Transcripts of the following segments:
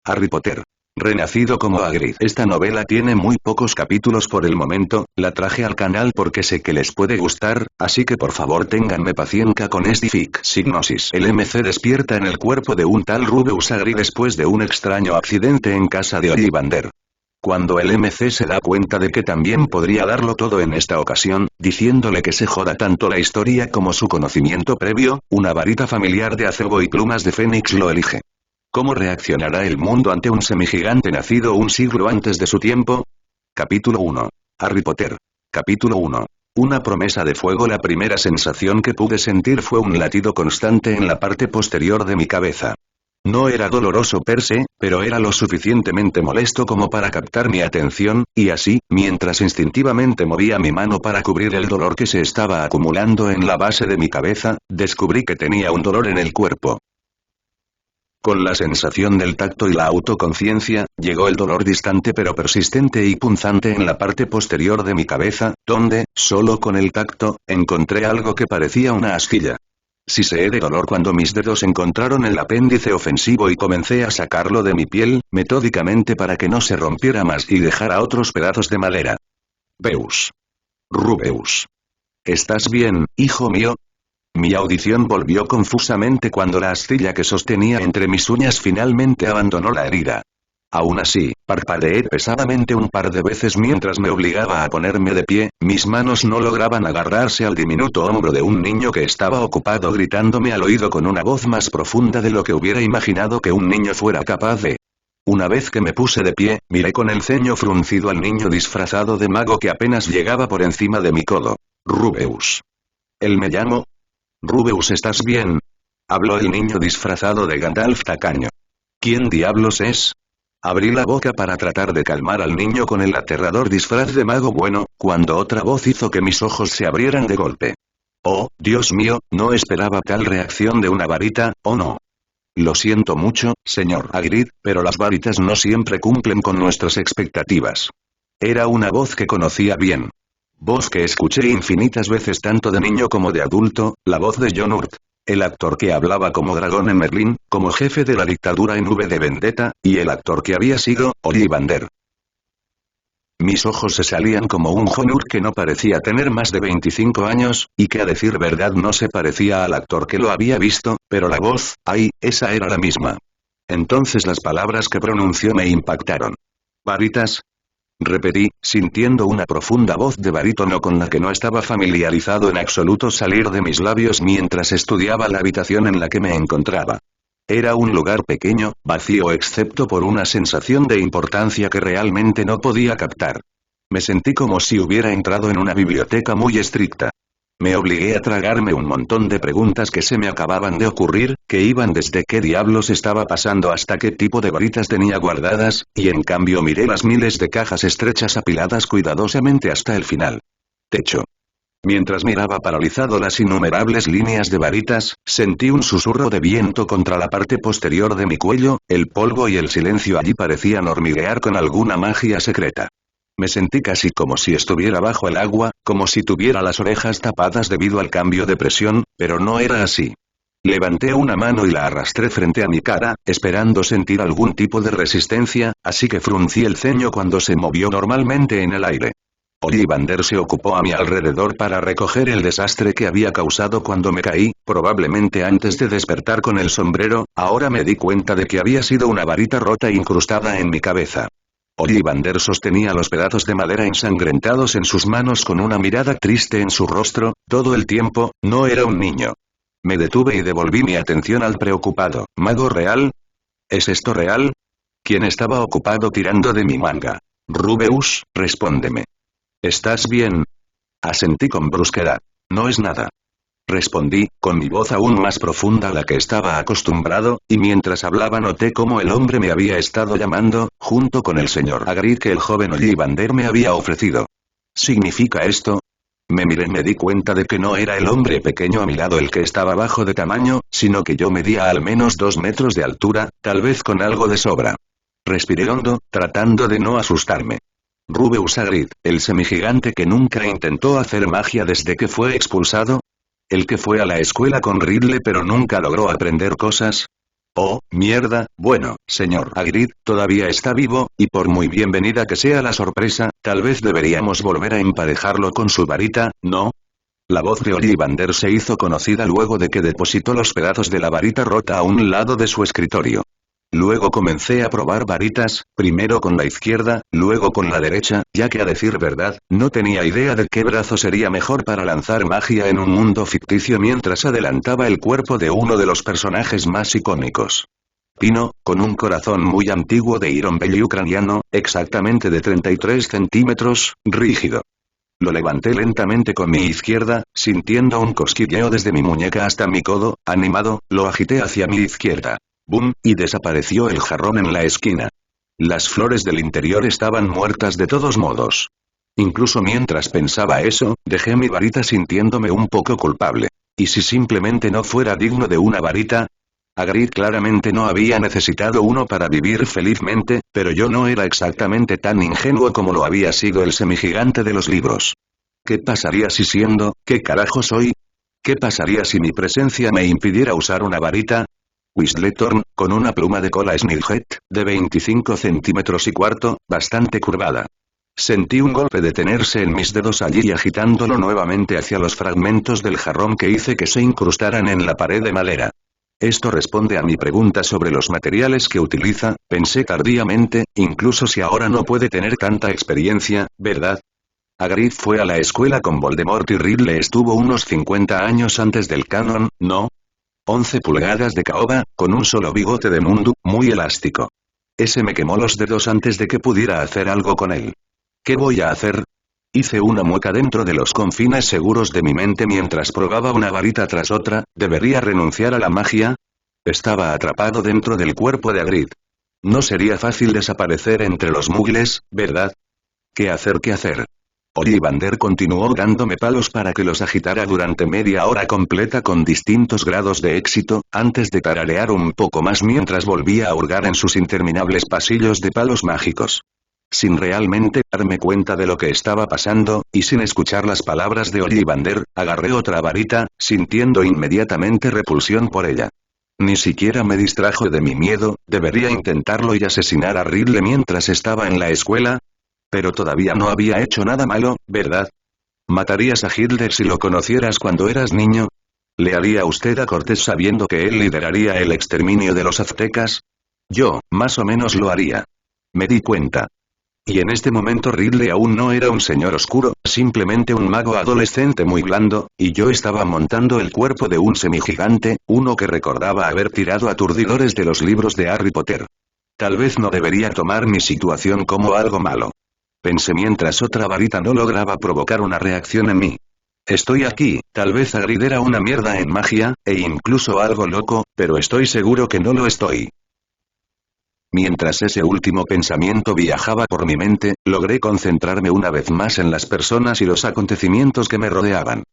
Harry Potter. Renacido como Hagrid. Esta novela tiene muy pocos capítulos por el momento, la traje al canal porque sé que les puede gustar, así que por favor ténganme paciencia con este fic. Signosis. El MC despierta en el cuerpo de un tal Rubeus Hagrid después de un extraño accidente en casa de Ollivander. Cuando el MC se da cuenta de que también podría darlo todo en esta ocasión, diciéndole que se joda tanto la historia como su conocimiento previo, una varita familiar de acebo y plumas de fénix lo elige. ¿Cómo reaccionará el mundo ante un semigigante nacido un siglo antes de su tiempo? Capítulo 1. Harry Potter. Capítulo 1. Una promesa de fuego. La primera sensación que pude sentir fue un latido constante en la parte posterior de mi cabeza. No era doloroso per se, pero era lo suficientemente molesto como para captar mi atención, y así, mientras instintivamente movía mi mano para cubrir el dolor que se estaba acumulando en la base de mi cabeza, descubrí que tenía un dolor en el cuerpo. Con la sensación del tacto y la autoconciencia, llegó el dolor distante pero persistente y punzante en la parte posterior de mi cabeza, donde, solo con el tacto, encontré algo que parecía una astilla. Siseé de dolor cuando mis dedos encontraron el apéndice ofensivo y comencé a sacarlo de mi piel, metódicamente para que no se rompiera más y dejara otros pedazos de madera. Beus. Rubeus. ¿Estás bien, hijo mío? Mi audición volvió confusamente cuando la astilla que sostenía entre mis uñas finalmente abandonó la herida. Aún así, parpadeé pesadamente un par de veces mientras me obligaba a ponerme de pie, mis manos no lograban agarrarse al diminuto hombro de un niño que estaba ocupado gritándome al oído con una voz más profunda de lo que hubiera imaginado que un niño fuera capaz de. Una vez que me puse de pie, miré con el ceño fruncido al niño disfrazado de mago que apenas llegaba por encima de mi codo. Rubeus. Él me llamó. Rubeus, ¿estás bien? Habló el niño disfrazado de Gandalf tacaño. ¿Quién diablos es? Abrí la boca para tratar de calmar al niño con el aterrador disfraz de mago bueno, cuando otra voz hizo que mis ojos se abrieran de golpe. Oh, Dios mío, no esperaba tal reacción de una varita, ¿o no? Lo siento mucho, señor Hagrid, pero las varitas no siempre cumplen con nuestras expectativas. Era una voz que conocía bien. Voz que escuché infinitas veces tanto de niño como de adulto, la voz de John Hurt. El actor que hablaba como dragón en Merlín, como jefe de la dictadura en V de Vendetta, y el actor que había sido Ollivander. Mis ojos se salían como un John Hurt que no parecía tener más de 25 años, y que a decir verdad no se parecía al actor que lo había visto, pero la voz, ¡ay!, esa era la misma. Entonces las palabras que pronunció me impactaron. ¿Varitas? Repetí, sintiendo una profunda voz de barítono con la que no estaba familiarizado en absoluto salir de mis labios mientras estudiaba la habitación en la que me encontraba. Era un lugar pequeño, vacío excepto por una sensación de importancia que realmente no podía captar. Me sentí como si hubiera entrado en una biblioteca muy estricta. Me obligué a tragarme un montón de preguntas que se me acababan de ocurrir, que iban desde qué diablos estaba pasando hasta qué tipo de varitas tenía guardadas, y en cambio miré las miles de cajas estrechas apiladas cuidadosamente hasta el final. Techo. Mientras miraba paralizado las innumerables líneas de varitas, sentí un susurro de viento contra la parte posterior de mi cuello, el polvo y el silencio allí parecían hormiguear con alguna magia secreta. Me sentí casi como si estuviera bajo el agua, como si tuviera las orejas tapadas debido al cambio de presión, pero no era así. Levanté una mano y la arrastré frente a mi cara, esperando sentir algún tipo de resistencia, así que fruncí el ceño cuando se movió normalmente en el aire. Ollivander se ocupó a mi alrededor para recoger el desastre que había causado cuando me caí, probablemente antes de despertar con el sombrero. Ahora me di cuenta de que había sido una varita rota incrustada en mi cabeza. Ollivander sostenía los pedazos de madera ensangrentados en sus manos con una mirada triste en su rostro, todo el tiempo. No era un niño. Me detuve y devolví mi atención al preocupado. ¿Mago real? ¿Es esto real? ¿Quién estaba ocupado tirando de mi manga? Rubeus, respóndeme. ¿Estás bien? Asentí con brusquedad. No es nada. Respondí, con mi voz aún más profunda a la que estaba acostumbrado, y mientras hablaba noté cómo el hombre me había estado llamando, junto con el señor Hagrid que el joven Ollivander me había ofrecido. ¿Significa esto? Me miré y me di cuenta de que no era el hombre pequeño a mi lado el que estaba bajo de tamaño, sino que yo medía al menos 2 metros de altura, tal vez con algo de sobra. Respiré hondo, tratando de no asustarme. Rubeus Hagrid, el semigigante que nunca intentó hacer magia desde que fue expulsado. El que fue a la escuela con Ridley pero nunca logró aprender cosas. Oh, mierda, bueno, señor Hagrid, todavía está vivo, y por muy bienvenida que sea la sorpresa, tal vez deberíamos volver a emparejarlo con su varita, ¿no? La voz de Ollivander se hizo conocida luego de que depositó los pedazos de la varita rota a un lado de su escritorio. Luego comencé a probar varitas, primero con la izquierda, luego con la derecha, ya que a decir verdad, no tenía idea de qué brazo sería mejor para lanzar magia en un mundo ficticio mientras adelantaba el cuerpo de uno de los personajes más icónicos. Pino, con un corazón muy antiguo de Iron Belly ucraniano, exactamente de 33 centímetros, rígido. Lo levanté lentamente con mi izquierda, sintiendo un cosquilleo desde mi muñeca hasta mi codo, animado, lo agité hacia mi izquierda. ¡Bum! Y desapareció el jarrón en la esquina. Las flores del interior estaban muertas de todos modos. Incluso mientras pensaba eso, dejé mi varita sintiéndome un poco culpable. ¿Y si simplemente no fuera digno de una varita? Hagrid claramente no había necesitado uno para vivir felizmente, pero yo no era exactamente tan ingenuo como lo había sido el semigigante de los libros. ¿Qué pasaría si siendo, qué carajo soy? ¿Qué pasaría si mi presencia me impidiera usar una varita? Whistletorn, con una pluma de cola Snidhead, de 25 centímetros y cuarto, bastante curvada. Sentí un golpe detenerse en mis dedos allí y agitándolo nuevamente hacia los fragmentos del jarrón que hice que se incrustaran en la pared de madera. Esto responde a mi pregunta sobre los materiales que utiliza, pensé tardíamente, incluso si ahora no puede tener tanta experiencia, ¿verdad? Hagrid fue a la escuela con Voldemort y Ridley estuvo unos 50 años antes del canon, ¿no? 11 pulgadas de caoba, con un solo bigote de Mundu, muy elástico. Ese me quemó los dedos antes de que pudiera hacer algo con él. ¿Qué voy a hacer? Hice una mueca dentro de los confines seguros de mi mente mientras probaba una varita tras otra. ¿Debería renunciar a la magia? Estaba atrapado dentro del cuerpo de Hagrid. No sería fácil desaparecer entre los muggles, ¿verdad? ¿Qué hacer? ¿Qué hacer? Ollivander continuó dándome palos para que los agitara durante media hora completa con distintos grados de éxito, antes de tararear un poco más mientras volvía a hurgar en sus interminables pasillos de palos mágicos. Sin realmente darme cuenta de lo que estaba pasando, y sin escuchar las palabras de Ollivander, agarré otra varita, sintiendo inmediatamente repulsión por ella. Ni siquiera me distrajo de mi miedo, debería intentarlo y asesinar a Ridley mientras estaba en la escuela. Pero todavía no había hecho nada malo, ¿verdad? ¿Matarías a Hitler si lo conocieras cuando eras niño? ¿Le haría usted a Cortés sabiendo que él lideraría el exterminio de los aztecas? Yo, más o menos lo haría. Me di cuenta. Y en este momento Ridley aún no era un señor oscuro, simplemente un mago adolescente muy blando, y yo estaba montando el cuerpo de un semigigante, uno que recordaba haber tirado aturdidores de los libros de Harry Potter. Tal vez no debería tomar mi situación como algo malo. Pensé mientras otra varita no lograba provocar una reacción en mí. Estoy aquí, tal vez Hagrid era una mierda en magia, e incluso algo loco, pero estoy seguro que no lo estoy. Mientras ese último pensamiento viajaba por mi mente, logré concentrarme una vez más en las personas y los acontecimientos que me rodeaban.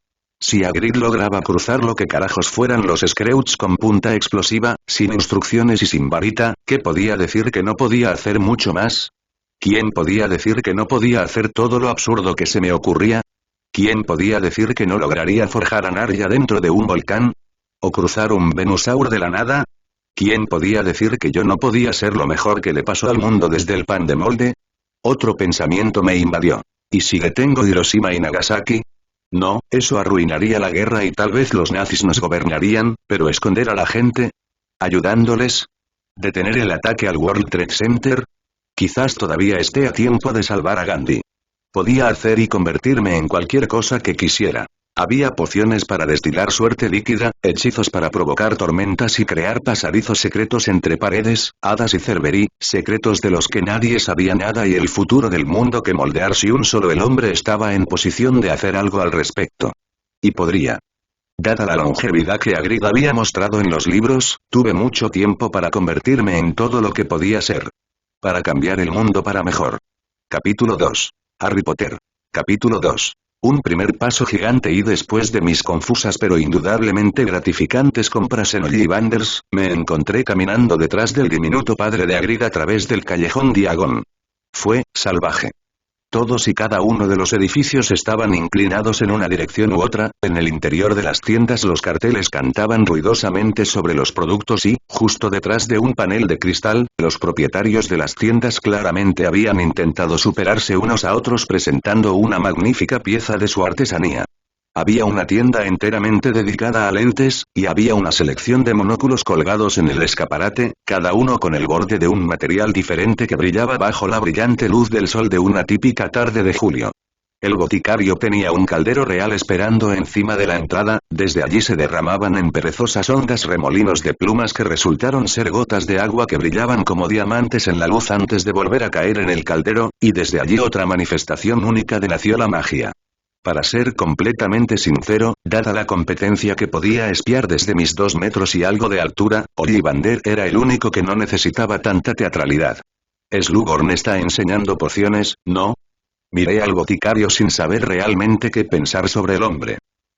Si Hagrid lograba cruzar lo que carajos fueran los Skrewts con punta explosiva, sin instrucciones y sin varita, ¿qué podía decir que no podía hacer mucho más? ¿Quién podía decir que no podía hacer todo lo absurdo que se me ocurría? ¿Quién podía decir que no lograría forjar a Narya dentro de un volcán? ¿O cruzar un Venusaur de la nada? ¿Quién podía decir que yo no podía ser lo mejor que le pasó al mundo desde el pan de molde? Otro pensamiento me invadió. ¿Y si detengo Hiroshima y Nagasaki? No, eso arruinaría la guerra y tal vez los nazis nos gobernarían, pero esconder a la gente, ayudándoles, detener el ataque al World Trade Center. Quizás todavía esté a tiempo de salvar a Gandhi. Podía hacer y convertirme en cualquier cosa que quisiera. Había pociones para destilar suerte líquida, hechizos para provocar tormentas y crear pasadizos secretos entre paredes, hadas y Cerberus, secretos de los que nadie sabía nada y el futuro del mundo que moldear si un solo el hombre estaba en posición de hacer algo al respecto. Y podría. Dada la longevidad que Hagrid había mostrado en los libros, tuve mucho tiempo para convertirme en todo lo que podía ser. Para cambiar el mundo para mejor. Capítulo 2. Harry Potter. Capítulo 2. Un primer paso gigante y después de mis confusas pero indudablemente gratificantes compras en Ollivanders, me encontré caminando detrás del diminuto padre de Hagrid a través del callejón Diagon. Fue salvaje. Todos y cada uno de los edificios estaban inclinados en una dirección u otra, en el interior de las tiendas los carteles cantaban ruidosamente sobre los productos y, justo detrás de un panel de cristal, los propietarios de las tiendas claramente habían intentado superarse unos a otros presentando una magnífica pieza de su artesanía. Había una tienda enteramente dedicada a lentes, y había una selección de monóculos colgados en el escaparate, cada uno con el borde de un material diferente que brillaba bajo la brillante luz del sol de una típica tarde de julio. El boticario tenía un caldero real esperando encima de la entrada, desde allí se derramaban en perezosas ondas remolinos de plumas que resultaron ser gotas de agua que brillaban como diamantes en la luz antes de volver a caer en el caldero, y desde allí otra manifestación única de nació la magia. Para ser completamente sincero, dada la competencia que podía espiar desde mis 2 metros y algo de altura, Ollivander era el único que no necesitaba tanta teatralidad. ¿Slughorn está enseñando pociones, no? Miré al boticario sin saber realmente qué pensar sobre el hombre.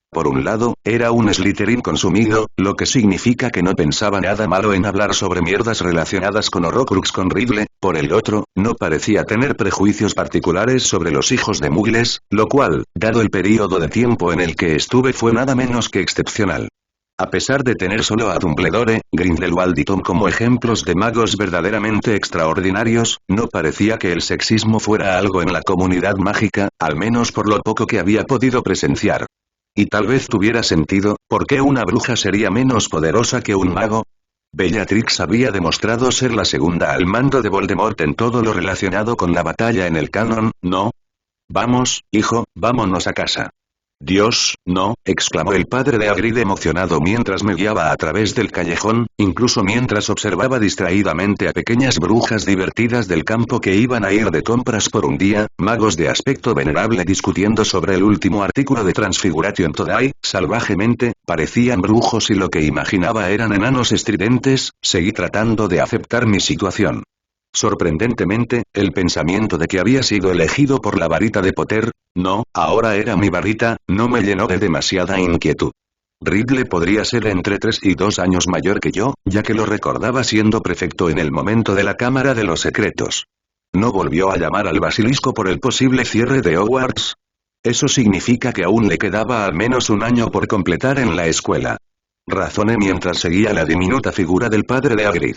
Por un lado, era un Slytherin consumido, lo que significa que no pensaba nada malo en hablar sobre mierdas relacionadas con Horrocrux con Riddle, por el otro, no parecía tener prejuicios particulares sobre los hijos de Muggles, lo cual, dado el período de tiempo en el que estuve fue nada menos que excepcional. A pesar de tener solo a Dumbledore, Grindelwald y Tom como ejemplos de magos verdaderamente extraordinarios, no parecía que el sexismo fuera algo en la comunidad mágica, al menos por lo poco que había podido presenciar. Y tal vez tuviera sentido, ¿por qué una bruja sería menos poderosa que un mago? Bellatrix había demostrado ser la segunda al mando de Voldemort en todo lo relacionado con la batalla en el canon, ¿no? Vamos, hijo, vámonos a casa. Dios, no, exclamó el padre de Hagrid emocionado mientras me guiaba a través del callejón, incluso mientras observaba distraídamente a pequeñas brujas divertidas del campo que iban a ir de compras por un día, magos de aspecto venerable discutiendo sobre el último artículo de Transfiguration Today, salvajemente, parecían brujos y lo que imaginaba eran enanos estridentes, seguí tratando de aceptar mi situación. Sorprendentemente, el pensamiento de que había sido elegido por la varita de Potter, no, ahora era mi varita, no me llenó de demasiada inquietud. Riddle podría ser entre 3 y 2 años mayor que yo, ya que lo recordaba siendo prefecto en el momento de la Cámara de los Secretos. ¿No volvió a llamar al basilisco por el posible cierre de Hogwarts? Eso significa que aún le quedaba al menos un año por completar en la escuela. Razoné mientras seguía la diminuta figura del padre de Hagrid.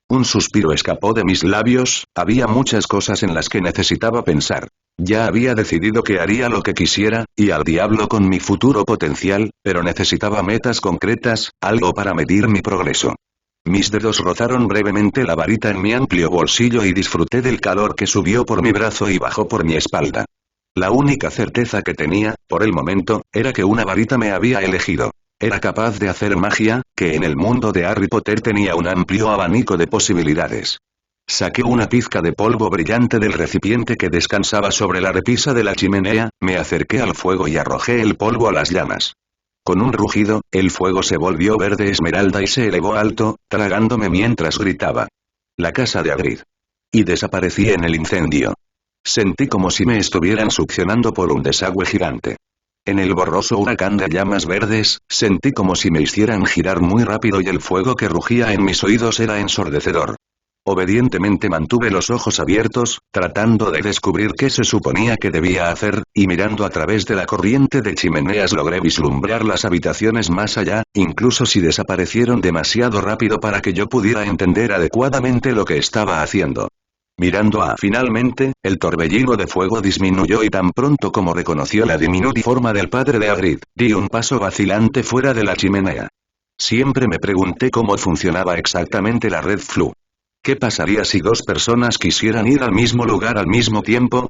Un suspiro escapó de mis labios, había muchas cosas en las que necesitaba pensar. Ya había decidido que haría lo que quisiera, y al diablo con mi futuro potencial, pero necesitaba metas concretas, algo para medir mi progreso. Mis dedos rozaron brevemente la varita en mi amplio bolsillo y disfruté del calor que subió por mi brazo y bajó por mi espalda. La única certeza que tenía, por el momento, era que una varita me había elegido. Era capaz de hacer magia, que en el mundo de Harry Potter tenía un amplio abanico de posibilidades. Saqué una pizca de polvo brillante del recipiente que descansaba sobre la repisa de la chimenea, me acerqué al fuego y arrojé el polvo a las llamas. Con un rugido, el fuego se volvió verde esmeralda y se elevó alto, tragándome mientras gritaba. La casa de Hagrid. Y desaparecí en el incendio. Sentí como si me estuvieran succionando por un desagüe gigante. En el borroso huracán de llamas verdes, sentí como si me hicieran girar muy rápido y el fuego que rugía en mis oídos era ensordecedor. Obedientemente mantuve los ojos abiertos, tratando de descubrir qué se suponía que debía hacer, y mirando a través de la corriente de chimeneas logré vislumbrar las habitaciones más allá, incluso si desaparecieron demasiado rápido para que yo pudiera entender adecuadamente lo que estaba haciendo. Mirando finalmente, el torbellino de fuego disminuyó y tan pronto como reconoció la diminuta forma del padre de Hagrid, di un paso vacilante fuera de la chimenea. Siempre me pregunté cómo funcionaba exactamente la red Flu. ¿Qué pasaría si 2 personas quisieran ir al mismo lugar al mismo tiempo?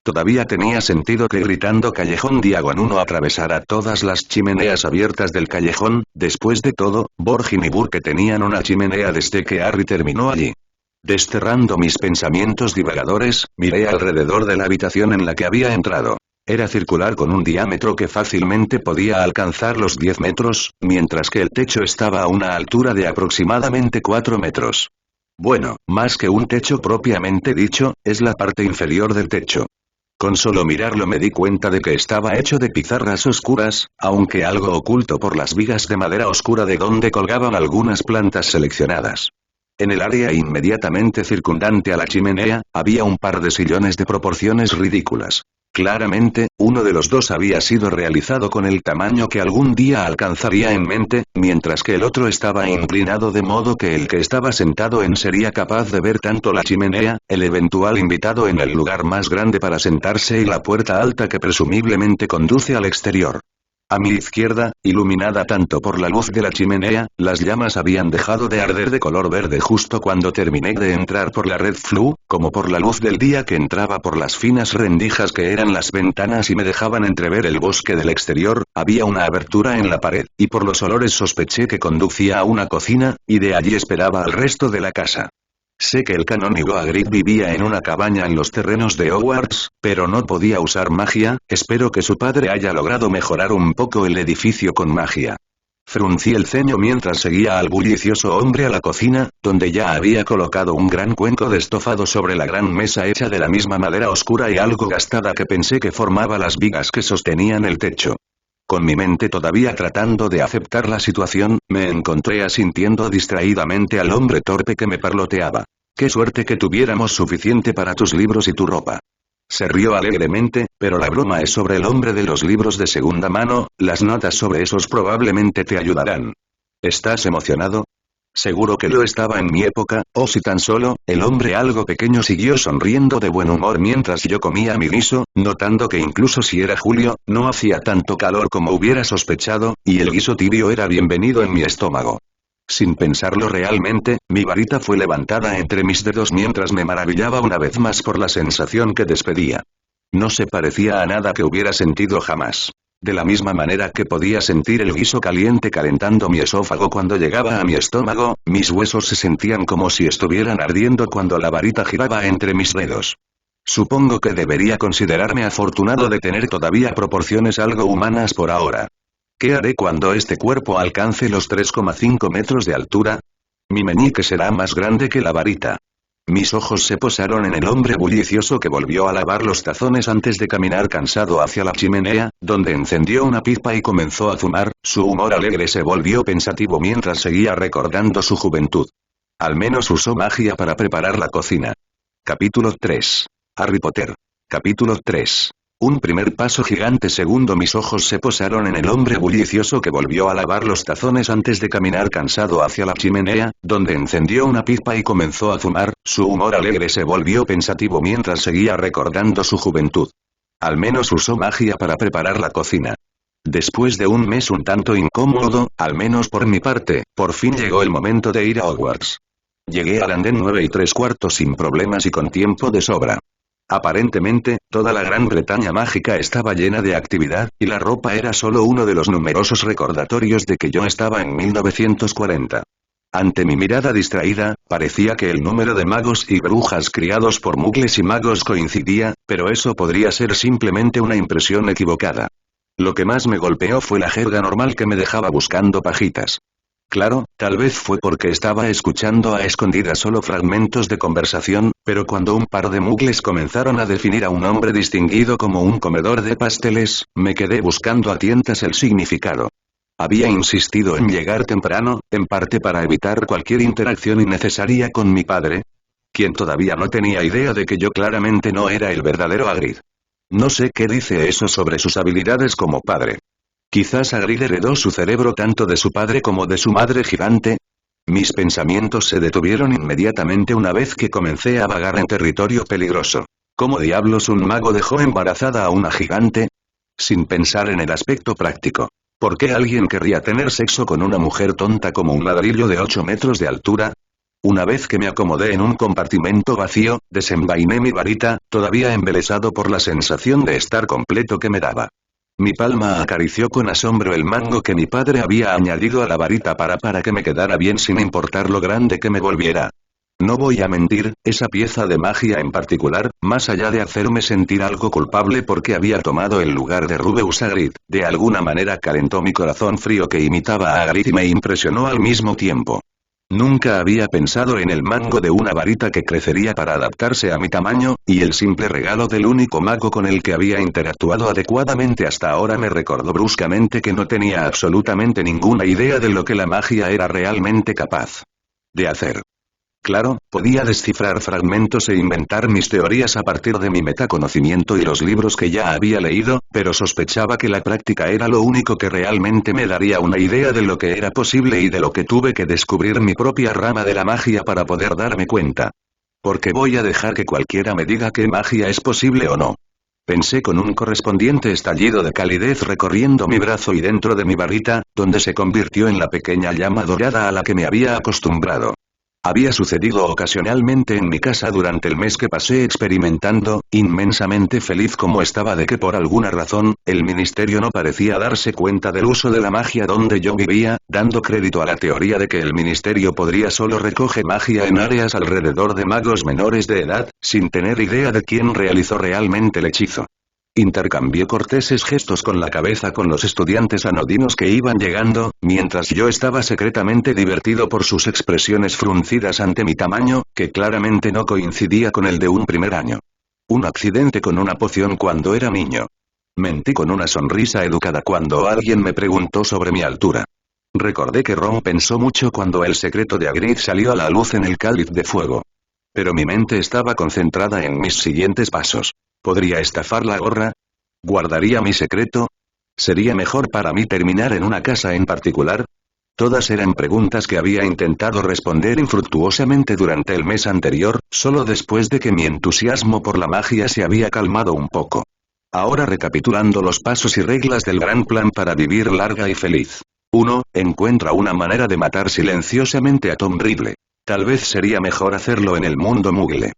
Todavía tenía sentido que gritando Callejón Diagon 1 atravesara todas las chimeneas abiertas del callejón, después de todo, Borgin y Burke tenían una chimenea desde que Harry terminó allí. Desterrando mis pensamientos divagadores, miré alrededor de la habitación en la que había entrado. Era circular con un diámetro que fácilmente podía alcanzar los 10 metros, mientras que el techo estaba a una altura de aproximadamente 4 metros. Bueno, más que un techo propiamente dicho, es la parte inferior del techo. Con solo mirarlo me di cuenta de que estaba hecho de pizarras oscuras, aunque algo oculto por las vigas de madera oscura de donde colgaban algunas plantas seleccionadas. En el área inmediatamente circundante a la chimenea, había un par de sillones de proporciones ridículas. Claramente, uno de los dos había sido realizado con el tamaño que algún día alcanzaría en mente, mientras que el otro estaba inclinado de modo que el que estaba sentado en sería capaz de ver tanto la chimenea, el eventual invitado en el lugar más grande para sentarse y la puerta alta que presumiblemente conduce al exterior. A mi izquierda, iluminada tanto por la luz de la chimenea, las llamas habían dejado de arder de color verde justo cuando terminé de entrar por la red flue, como por la luz del día que entraba por las finas rendijas que eran las ventanas y me dejaban entrever el bosque del exterior. Había una abertura en la pared, y por los olores sospeché que conducía a una cocina, y de allí esperaba al resto de la casa. Sé que el canónigo Hagrid vivía en una cabaña en los terrenos de Hogwarts, pero no podía usar magia. Espero que su padre haya logrado mejorar un poco el edificio con magia. Fruncí el ceño mientras seguía al bullicioso hombre a la cocina, donde ya había colocado un gran cuenco de estofado sobre la gran mesa hecha de la misma madera oscura y algo gastada que pensé que formaba las vigas que sostenían el techo. Con mi mente todavía tratando de aceptar la situación, me encontré asintiendo distraídamente al hombre torpe que me parloteaba. «Qué suerte que tuviéramos suficiente para tus libros y tu ropa». Se rió alegremente, pero la broma es sobre el hombre de los libros de segunda mano. Las notas sobre esos probablemente te ayudarán. ¿Estás emocionado? Seguro que lo estaba en mi época, o si tan solo. El hombre algo pequeño siguió sonriendo de buen humor mientras yo comía mi guiso, notando que incluso si era julio, no hacía tanto calor como hubiera sospechado, y el guiso tibio era bienvenido en mi estómago. Sin pensarlo realmente, mi varita fue levantada entre mis dedos mientras me maravillaba una vez más por la sensación que despedía. No se parecía a nada que hubiera sentido jamás. De la misma manera que podía sentir el guiso caliente calentando mi esófago cuando llegaba a mi estómago, mis huesos se sentían como si estuvieran ardiendo cuando la varita giraba entre mis dedos. Supongo que debería considerarme afortunado de tener todavía proporciones algo humanas por ahora. ¿Qué haré cuando este cuerpo alcance los 3,5 metros de altura? Mi meñique será más grande que la varita. Mis ojos se posaron en el hombre bullicioso que volvió a lavar los tazones antes de caminar cansado hacia la chimenea, donde encendió una pipa y comenzó a fumar. Su humor alegre se volvió pensativo mientras seguía recordando su juventud. Al menos usó magia para preparar la cocina. Capítulo 3. Harry Potter. Capítulo 3. Un primer paso gigante. Segundo, mis ojos se posaron en el hombre bullicioso que volvió a lavar los tazones antes de caminar cansado hacia la chimenea, donde encendió una pipa y comenzó a fumar. Su humor alegre se volvió pensativo mientras seguía recordando su juventud. Al menos usó magia para preparar la cocina. Después de un mes un tanto incómodo, al menos por mi parte, por fin llegó el momento de ir a Hogwarts. Llegué al andén 9 3/4 sin problemas y con tiempo de sobra. Aparentemente, toda la Gran Bretaña mágica estaba llena de actividad, y la ropa era solo uno de los numerosos recordatorios de que yo estaba en 1940. Ante mi mirada distraída, parecía que el número de magos y brujas criados por mugles y magos coincidía, pero eso podría ser simplemente una impresión equivocada. Lo que más me golpeó fue la jerga normal que me dejaba buscando pajitas. Claro, tal vez fue porque estaba escuchando a escondidas solo fragmentos de conversación, pero cuando un par de mugles comenzaron a definir a un hombre distinguido como un comedor de pasteles, me quedé buscando a tientas el significado. Había insistido en llegar temprano, en parte para evitar cualquier interacción innecesaria con mi padre, quien todavía no tenía idea de que yo claramente no era el verdadero Hagrid. No sé qué dice eso sobre sus habilidades como padre. Quizás Hagrid heredó su cerebro tanto de su padre como de su madre gigante. Mis pensamientos se detuvieron inmediatamente una vez que comencé a vagar en territorio peligroso. ¿Cómo diablos un mago dejó embarazada a una gigante? Sin pensar en el aspecto práctico. ¿Por qué alguien querría tener sexo con una mujer tonta como un ladrillo de 8 metros de altura? Una vez que me acomodé en un compartimento vacío, desenvainé mi varita, todavía embelesado por la sensación de estar completo que me daba. Mi palma acarició con asombro el mango que mi padre había añadido a la varita para que me quedara bien sin importar lo grande que me volviera. No voy a mentir, esa pieza de magia en particular, más allá de hacerme sentir algo culpable porque había tomado el lugar de Rubeus Hagrid, de alguna manera calentó mi corazón frío que imitaba a Hagrid y me impresionó al mismo tiempo. Nunca había pensado en el mango de una varita que crecería para adaptarse a mi tamaño, y el simple regalo del único mago con el que había interactuado adecuadamente hasta ahora me recordó bruscamente que no tenía absolutamente ninguna idea de lo que la magia era realmente capaz de hacer. Claro, podía descifrar fragmentos e inventar mis teorías a partir de mi metaconocimiento y los libros que ya había leído, pero sospechaba que la práctica era lo único que realmente me daría una idea de lo que era posible y de lo que tuve que descubrir mi propia rama de la magia para poder darme cuenta. Porque voy a dejar que cualquiera me diga qué magia es posible o no. Pensé con un correspondiente estallido de calidez recorriendo mi brazo y dentro de mi varita, donde se convirtió en la pequeña llama dorada a la que me había acostumbrado. Había sucedido ocasionalmente en mi casa durante el mes que pasé experimentando, inmensamente feliz como estaba de que por alguna razón, el ministerio no parecía darse cuenta del uso de la magia donde yo vivía, dando crédito a la teoría de que el ministerio podría solo recoger magia en áreas alrededor de magos menores de edad, sin tener idea de quién realizó realmente el hechizo. Intercambié corteses gestos con la cabeza con los estudiantes anodinos que iban llegando, mientras yo estaba secretamente divertido por sus expresiones fruncidas ante mi tamaño, que claramente no coincidía con el de un primer año. Un accidente con una poción cuando era niño. Mentí con una sonrisa educada cuando alguien me preguntó sobre mi altura. Recordé que Ron pensó mucho cuando el secreto de Hagrid salió a la luz en el cáliz de fuego. Pero mi mente estaba concentrada en mis siguientes pasos. ¿Podría estafar la gorra? ¿Guardaría mi secreto? ¿Sería mejor para mí terminar en una casa en particular? Todas eran preguntas que había intentado responder infructuosamente durante el mes anterior, solo después de que mi entusiasmo por la magia se había calmado un poco. Ahora recapitulando los pasos y reglas del gran plan para vivir larga y feliz. 1. Encuentra una manera de matar silenciosamente a Tom Riddle. Tal vez sería mejor hacerlo en el mundo Muggle.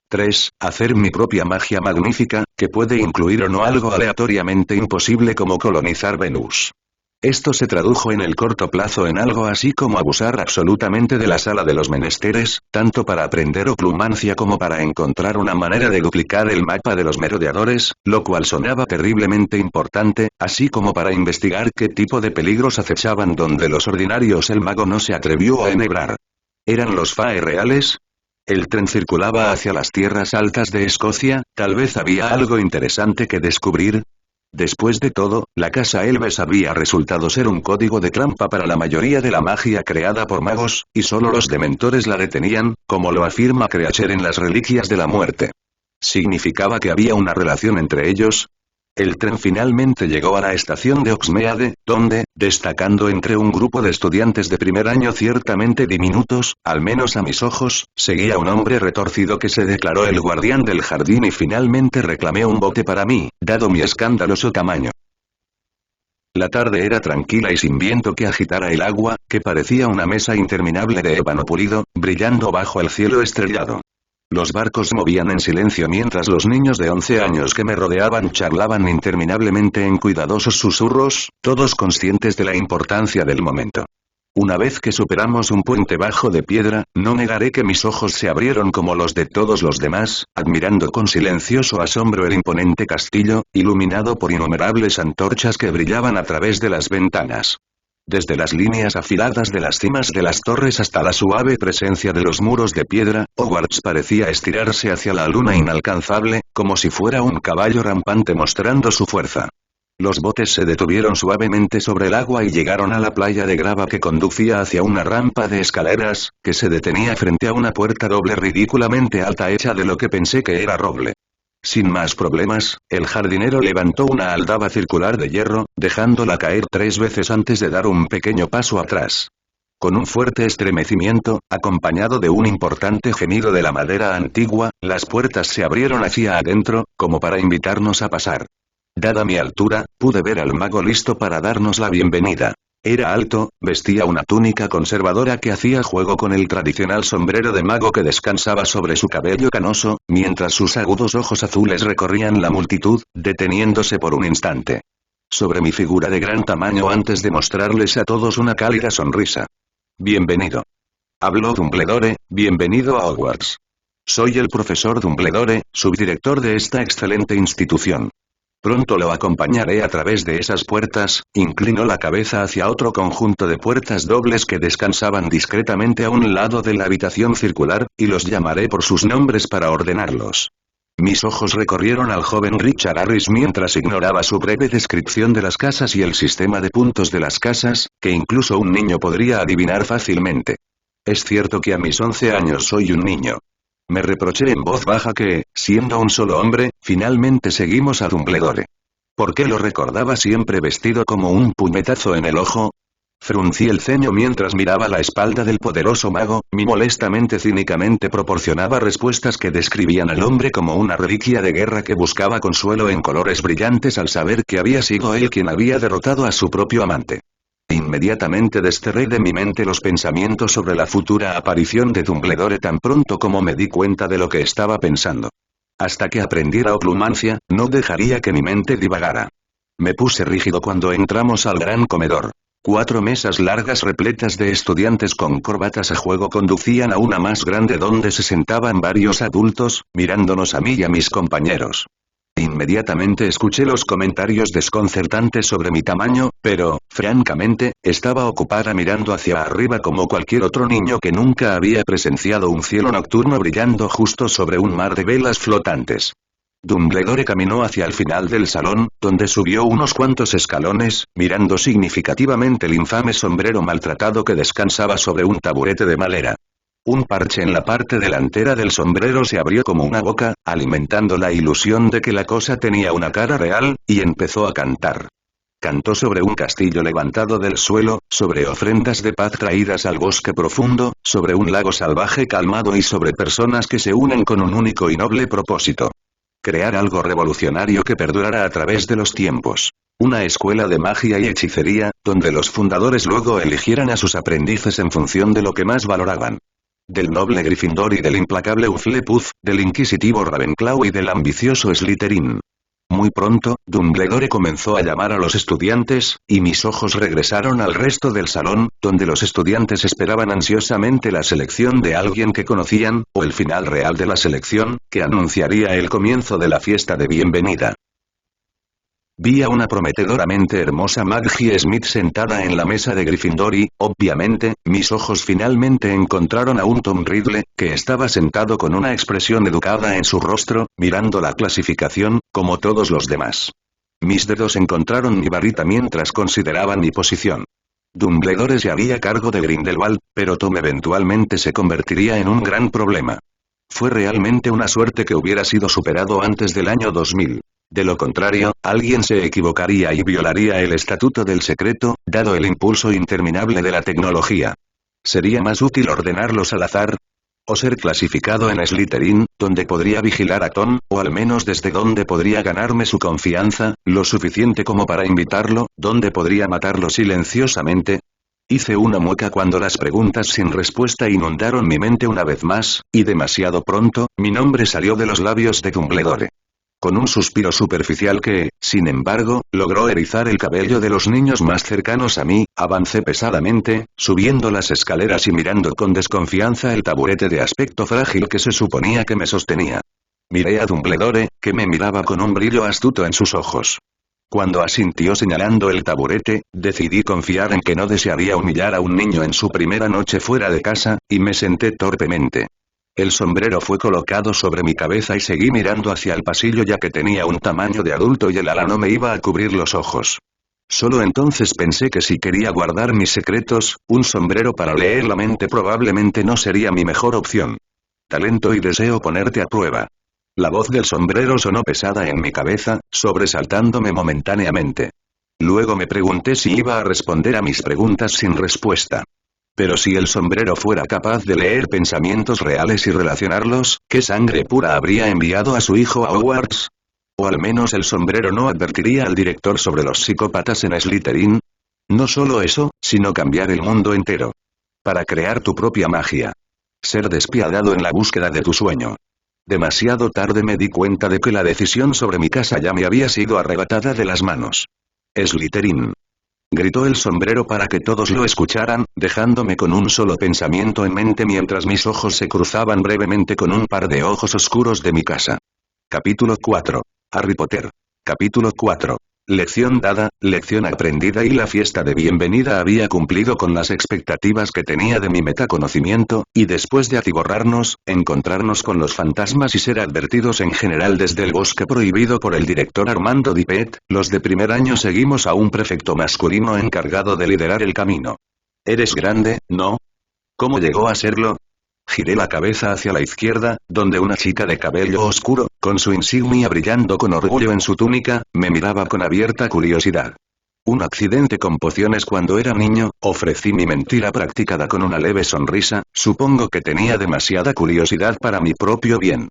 3. Hacer mi propia magia magnífica, que puede incluir o no algo aleatoriamente imposible como colonizar Venus. Esto se tradujo en el corto plazo en algo así como abusar absolutamente de la sala de los menesteres, tanto para aprender oclumancia como para encontrar una manera de duplicar el mapa de los merodeadores, lo cual sonaba terriblemente importante, así como para investigar qué tipo de peligros acechaban donde los ordinarios el mago no se atrevió a enhebrar. ¿Eran los Fae reales? El tren circulaba hacia las tierras altas de Escocia, tal vez había algo interesante que descubrir. Después de todo, la casa Elves había resultado ser un código de trampa para la mayoría de la magia creada por magos, y solo los dementores la detenían, como lo afirma Creacher en las Reliquias de la Muerte. ¿Significaba que había una relación entre ellos? El tren finalmente llegó a la estación de Oxmeade, donde, destacando entre un grupo de estudiantes de primer año ciertamente diminutos, al menos a mis ojos, seguía un hombre retorcido que se declaró el guardián del jardín y finalmente reclamé un bote para mí, dado mi escandaloso tamaño. La tarde era tranquila y sin viento que agitara el agua, que parecía una mesa interminable de ébano pulido, brillando bajo el cielo estrellado. Los barcos movían en silencio mientras los niños de 11 años que me rodeaban charlaban interminablemente en cuidadosos susurros, todos conscientes de la importancia del momento. Una vez que superamos un puente bajo de piedra, no negaré que mis ojos se abrieron como los de todos los demás, admirando con silencioso asombro el imponente castillo, iluminado por innumerables antorchas que brillaban a través de las ventanas. Desde las líneas afiladas de las cimas de las torres hasta la suave presencia de los muros de piedra, Hogwarts parecía estirarse hacia la luna inalcanzable, como si fuera un caballo rampante mostrando su fuerza. Los botes se detuvieron suavemente sobre el agua y llegaron a la playa de grava que conducía hacia una rampa de escaleras, que se detenía frente a una puerta doble ridículamente alta hecha de lo que pensé que era roble. Sin más problemas, el jardinero levantó una aldaba circular de hierro, dejándola caer 3 veces antes de dar un pequeño paso atrás. Con un fuerte estremecimiento, acompañado de un importante gemido de la madera antigua, las puertas se abrieron hacia adentro, como para invitarnos a pasar. Dada mi altura, pude ver al mago listo para darnos la bienvenida. Era alto, vestía una túnica conservadora que hacía juego con el tradicional sombrero de mago que descansaba sobre su cabello canoso, mientras sus agudos ojos azules recorrían la multitud, deteniéndose por un instante sobre mi figura de gran tamaño antes de mostrarles a todos una cálida sonrisa. Bienvenido. Habló Dumbledore, bienvenido a Hogwarts. Soy el profesor Dumbledore, subdirector de esta excelente institución. Pronto lo acompañaré a través de esas puertas. Inclinó la cabeza hacia otro conjunto de puertas dobles que descansaban discretamente a un lado de la habitación circular, y los llamaré por sus nombres para ordenarlos. Mis ojos recorrieron al joven Richard Harris mientras ignoraba su breve descripción de las casas y el sistema de puntos de las casas, que incluso un niño podría adivinar fácilmente. Es cierto que a mis 11 años soy un niño. Me reproché en voz baja que, siendo un solo hombre, finalmente seguimos a Dumbledore. ¿Por qué lo recordaba siempre vestido como un puñetazo en el ojo? Fruncí el ceño mientras miraba la espalda del poderoso mago, mi molestamente cínicamente proporcionaba respuestas que describían al hombre como una reliquia de guerra que buscaba consuelo en colores brillantes al saber que había sido él quien había derrotado a su propio amante. Inmediatamente desterré de mi mente los pensamientos sobre la futura aparición de Dumbledore tan pronto como me di cuenta de lo que estaba pensando. Hasta que aprendiera oclumancia, no dejaría que mi mente divagara. Me puse rígido cuando entramos al gran comedor. 4 mesas largas repletas de estudiantes con corbatas a juego conducían a una más grande donde se sentaban varios adultos, mirándonos a mí y a mis compañeros. Inmediatamente escuché los comentarios desconcertantes sobre mi tamaño, pero, francamente, estaba ocupada mirando hacia arriba como cualquier otro niño que nunca había presenciado un cielo nocturno brillando justo sobre un mar de velas flotantes. Dumbledore caminó hacia el final del salón, donde subió unos cuantos escalones, mirando significativamente el infame sombrero maltratado que descansaba sobre un taburete de madera. Un parche en la parte delantera del sombrero se abrió como una boca, alimentando la ilusión de que la cosa tenía una cara real, y empezó a cantar. Cantó sobre un castillo levantado del suelo, sobre ofrendas de paz traídas al bosque profundo, sobre un lago salvaje calmado y sobre personas que se unen con un único y noble propósito. Crear algo revolucionario que perdurara a través de los tiempos. Una escuela de magia y hechicería, donde los fundadores luego eligieran a sus aprendices en función de lo que más valoraban. Del noble Gryffindor y del implacable Hufflepuff, del inquisitivo Ravenclaw y del ambicioso Slytherin. Muy pronto, Dumbledore comenzó a llamar a los estudiantes, y mis ojos regresaron al resto del salón, donde los estudiantes esperaban ansiosamente la selección de alguien que conocían, o el final real de la selección, que anunciaría el comienzo de la fiesta de bienvenida. Vi a una prometedoramente hermosa Maggie Smith sentada en la mesa de Gryffindor y, obviamente, mis ojos finalmente encontraron a un Tom Riddle, que estaba sentado con una expresión educada en su rostro, mirando la clasificación, como todos los demás. Mis dedos encontraron mi varita mientras consideraban mi posición. Dumbledore se haría cargo de Grindelwald, pero Tom eventualmente se convertiría en un gran problema. Fue realmente una suerte que hubiera sido superado antes del año 2000. De lo contrario, alguien se equivocaría y violaría el estatuto del secreto, dado el impulso interminable de la tecnología. ¿Sería más útil ordenarlos al azar? ¿O ser clasificado en Slytherin, donde podría vigilar a Tom, o al menos desde donde podría ganarme su confianza, lo suficiente como para invitarlo, donde podría matarlo silenciosamente? Hice una mueca cuando las preguntas sin respuesta inundaron mi mente una vez más, y demasiado pronto, mi nombre salió de los labios de Dumbledore. Con un suspiro superficial que, sin embargo, logró erizar el cabello de los niños más cercanos a mí, avancé pesadamente, subiendo las escaleras y mirando con desconfianza el taburete de aspecto frágil que se suponía que me sostenía. Miré a Dumbledore, que me miraba con un brillo astuto en sus ojos. Cuando asintió señalando el taburete, decidí confiar en que no desearía humillar a un niño en su primera noche fuera de casa, y me senté torpemente. El sombrero fue colocado sobre mi cabeza y seguí mirando hacia el pasillo ya que tenía un tamaño de adulto y el ala no me iba a cubrir los ojos. Solo entonces pensé que si quería guardar mis secretos, un sombrero para leer la mente probablemente no sería mi mejor opción. Talento y deseo ponerte a prueba. La voz del sombrero sonó pesada en mi cabeza, sobresaltándome momentáneamente. Luego me pregunté si iba a responder a mis preguntas sin respuesta. Pero si el sombrero fuera capaz de leer pensamientos reales y relacionarlos, ¿qué sangre pura habría enviado a su hijo a Hogwarts? ¿O al menos el sombrero no advertiría al director sobre los psicópatas en Slytherin? No solo eso, sino cambiar el mundo entero. Para crear tu propia magia. Ser despiadado en la búsqueda de tu sueño. Demasiado tarde me di cuenta de que la decisión sobre mi casa ya me había sido arrebatada de las manos. Slytherin. Gritó el sombrero para que todos lo escucharan, dejándome con un solo pensamiento en mente mientras mis ojos se cruzaban brevemente con un par de ojos oscuros de mi casa. Capítulo 4. Harry Potter. Capítulo 4. Lección dada, lección aprendida y la fiesta de bienvenida había cumplido con las expectativas que tenía de mi metaconocimiento, y después de atiborrarnos, encontrarnos con los fantasmas y ser advertidos en general desde el bosque prohibido por el director Armando Dipet, los de primer año seguimos a un prefecto masculino encargado de liderar el camino. ¿Eres grande, no? ¿Cómo llegó a serlo? Giré la cabeza hacia la izquierda, donde una chica de cabello oscuro, con su insignia brillando con orgullo en su túnica, me miraba con abierta curiosidad. Un accidente con pociones cuando era niño, ofrecí mi mentira practicada con una leve sonrisa, supongo que tenía demasiada curiosidad para mi propio bien.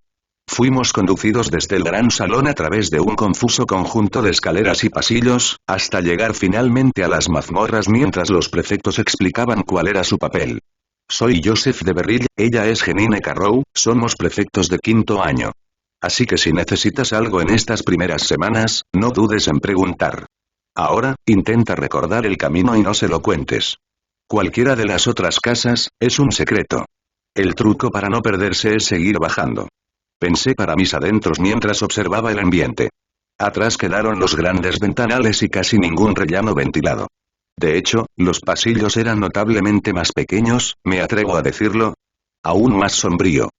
Fuimos conducidos desde el gran salón a través de un confuso conjunto de escaleras y pasillos, hasta llegar finalmente a las mazmorras mientras los prefectos explicaban cuál era su papel. Soy Joseph de Berrill, ella es Janine Carrow, somos prefectos de 5º año. Así que si necesitas algo en estas primeras semanas, no dudes en preguntar. Ahora, intenta recordar el camino y no se lo cuentes. Cualquiera de las otras casas, es un secreto. El truco para no perderse es seguir bajando. Pensé para mis adentros mientras observaba el ambiente. Atrás quedaron los grandes ventanales y casi ningún rellano ventilado. De hecho, los pasillos eran notablemente más pequeños, me atrevo a decirlo. Aún más sombrío.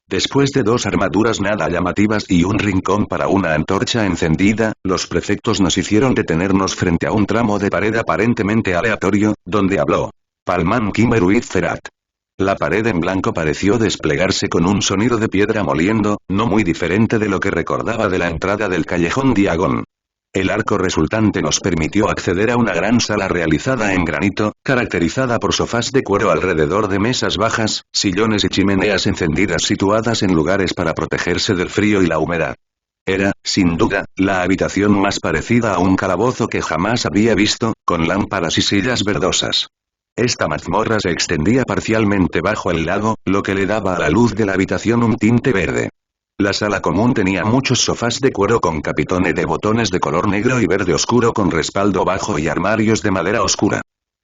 Después de 2 armaduras nada llamativas y un rincón para una antorcha encendida, los prefectos nos hicieron detenernos frente a un tramo de pared aparentemente aleatorio, donde habló Palman Kimmeruit Ferat. La pared en blanco pareció desplegarse con un sonido de piedra moliendo, no muy diferente de lo que recordaba de la entrada del callejón Diagon. El arco resultante nos permitió acceder a una gran sala realizada en granito, caracterizada por sofás de cuero alrededor de mesas bajas, sillones y chimeneas encendidas situadas en lugares para protegerse del frío y la humedad. Era, sin duda, la habitación más parecida a un calabozo que jamás había visto, con lámparas y sillas verdosas. Esta mazmorra se extendía parcialmente bajo el lago, lo que le daba a la luz de la habitación un tinte verde. La sala común tenía muchos sofás de cuero con capitone de botones de color negro y verde oscuro con respaldo bajo y armarios de madera oscura.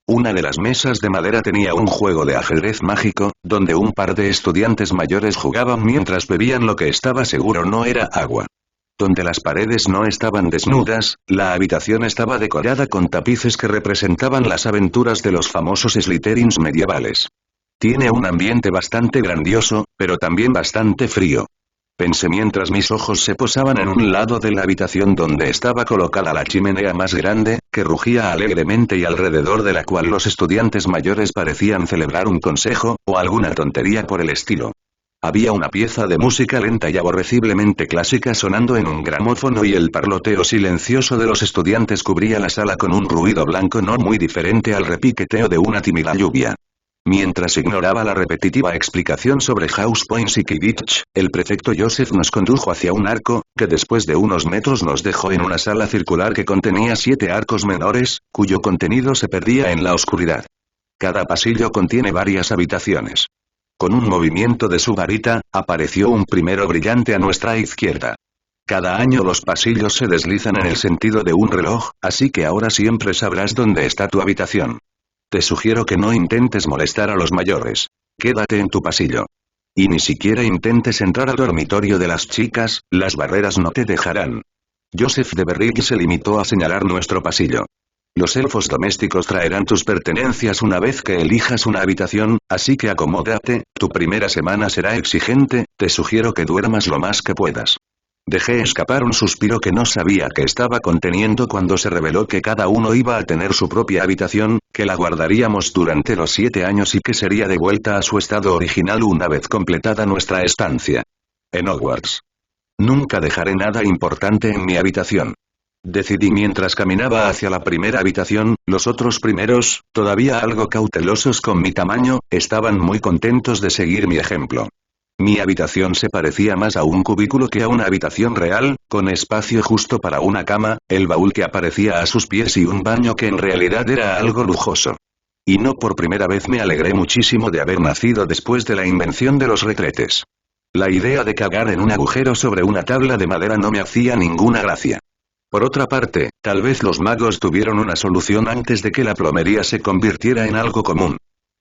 Una de las mesas de madera tenía un juego de ajedrez mágico, donde un par de estudiantes mayores jugaban mientras bebían lo que estaba seguro no era agua. Donde las paredes no estaban desnudas, la habitación estaba decorada con tapices que representaban las aventuras de los famosos Slytherins medievales. Tiene un ambiente bastante grandioso, pero también bastante frío. Pensé mientras mis ojos se posaban en un lado de la habitación donde estaba colocada la chimenea más grande, que rugía alegremente y alrededor de la cual los estudiantes mayores parecían celebrar un consejo, o alguna tontería por el estilo. Había una pieza de música lenta y aborreciblemente clásica sonando en un gramófono y el parloteo silencioso de los estudiantes cubría la sala con un ruido blanco no muy diferente al repiqueteo de una tímida lluvia. Mientras ignoraba la repetitiva explicación sobre House Points y Kidditch, el prefecto Joseph nos condujo hacia un arco, que después de unos metros nos dejó en una sala circular que contenía 7 arcos menores, cuyo contenido se perdía en la oscuridad. Cada pasillo contiene varias habitaciones. Con un movimiento de su varita, apareció un primero brillante a nuestra izquierda. Cada año los pasillos se deslizan en el sentido de un reloj, así que ahora siempre sabrás dónde está tu habitación. Te sugiero que no intentes molestar a los mayores. Quédate en tu pasillo. Y ni siquiera intentes entrar al dormitorio de las chicas, las barreras no te dejarán. Joseph de Berrill se limitó a señalar nuestro pasillo. Los elfos domésticos traerán tus pertenencias una vez que elijas una habitación, así que acomódate, tu primera semana será exigente, te sugiero que duermas lo más que puedas. Dejé escapar un suspiro que no sabía que estaba conteniendo cuando se reveló que cada uno iba a tener su propia habitación, que la guardaríamos durante los 7 años y que sería devuelta a su estado original una vez completada nuestra estancia en Hogwarts. Nunca dejaré nada importante en mi habitación. Decidí mientras caminaba hacia la primera habitación, los otros primeros, todavía algo cautelosos con mi tamaño, estaban muy contentos de seguir mi ejemplo. Mi habitación se parecía más a un cubículo que a una habitación real, con espacio justo para una cama, el baúl que aparecía a sus pies y un baño que en realidad era algo lujoso. Y no por primera vez me alegré muchísimo de haber nacido después de la invención de los retretes. La idea de cagar en un agujero sobre una tabla de madera no me hacía ninguna gracia. Por otra parte, tal vez los magos tuvieron una solución antes de que la plomería se convirtiera en algo común.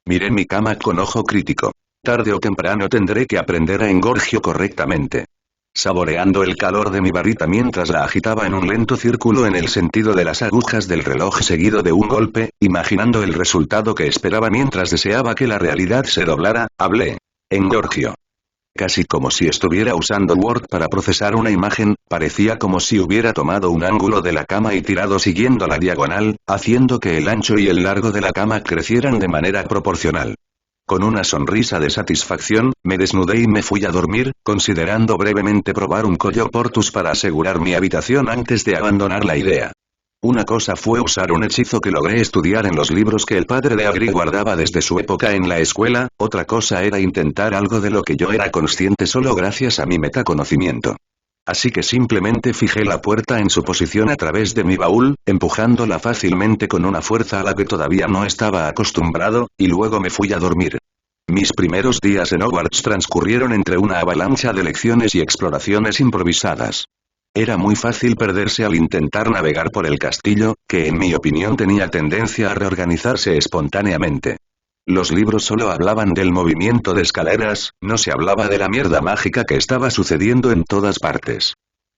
Miré mi cama con ojo crítico. Tarde o temprano tendré que aprender a engorgio correctamente. Saboreando el calor de mi varita mientras la agitaba en un lento círculo en el sentido de las agujas del reloj seguido de un golpe, imaginando el resultado que esperaba mientras deseaba que la realidad se doblara, hablé. Engorgio. Casi como si estuviera usando Word para procesar una imagen, parecía como si hubiera tomado un ángulo de la cama y tirado siguiendo la diagonal, haciendo que el ancho y el largo de la cama crecieran de manera proporcional. Con una sonrisa de satisfacción, me desnudé y me fui a dormir, considerando brevemente probar un Collo Portus para asegurar mi habitación antes de abandonar la idea. Una cosa fue usar un hechizo que logré estudiar en los libros que el padre de Hagrid guardaba desde su época en la escuela, otra cosa era intentar algo de lo que yo era consciente solo gracias a mi metaconocimiento. Así que simplemente fijé la puerta en su posición a través de mi baúl, empujándola fácilmente con una fuerza a la que todavía no estaba acostumbrado, y luego me fui a dormir. Mis primeros días en Hogwarts transcurrieron entre una avalancha de lecciones y exploraciones improvisadas. Era muy fácil perderse al intentar navegar por el castillo, que en mi opinión tenía tendencia a reorganizarse espontáneamente. Los libros solo hablaban del movimiento de escaleras, no se hablaba de la mierda mágica que estaba sucediendo en todas partes.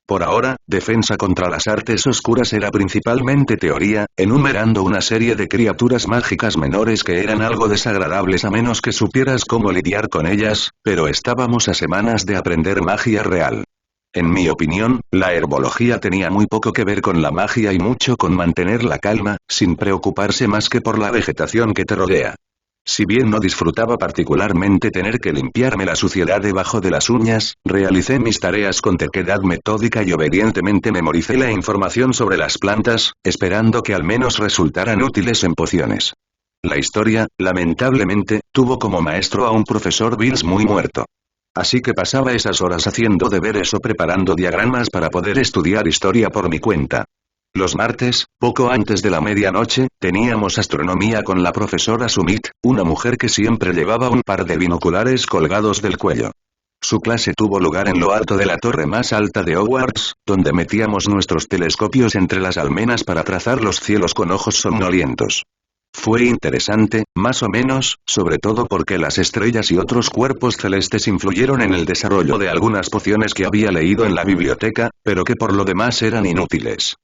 Por ahora, defensa contra las artes oscuras era principalmente teoría, enumerando una serie de criaturas mágicas menores que eran algo desagradables a menos que supieras cómo lidiar con ellas, pero estábamos a semanas de aprender magia real. En mi opinión, la herbología tenía muy poco que ver con la magia y mucho con mantener la calma, sin preocuparse más que por la vegetación que te rodea. Si bien no disfrutaba particularmente tener que limpiarme la suciedad debajo de las uñas, realicé mis tareas con terquedad metódica y obedientemente memoricé la información sobre las plantas, esperando que al menos resultaran útiles en pociones. La historia, lamentablemente, tuvo como maestro a un profesor Bills muy muerto. Así que pasaba esas horas haciendo deberes o preparando diagramas para poder estudiar historia por mi cuenta. Los martes, poco antes de la medianoche, teníamos astronomía con la profesora Sumit, una mujer que siempre llevaba un par de binoculares colgados del cuello. Su clase tuvo lugar en lo alto de la torre más alta de Hogwarts, donde metíamos nuestros telescopios entre las almenas para trazar los cielos con ojos somnolientos. Fue interesante, más o menos, sobre todo porque las estrellas y otros cuerpos celestes influyeron en el desarrollo de algunas pociones que había leído en la biblioteca, pero que por lo demás eran inútiles.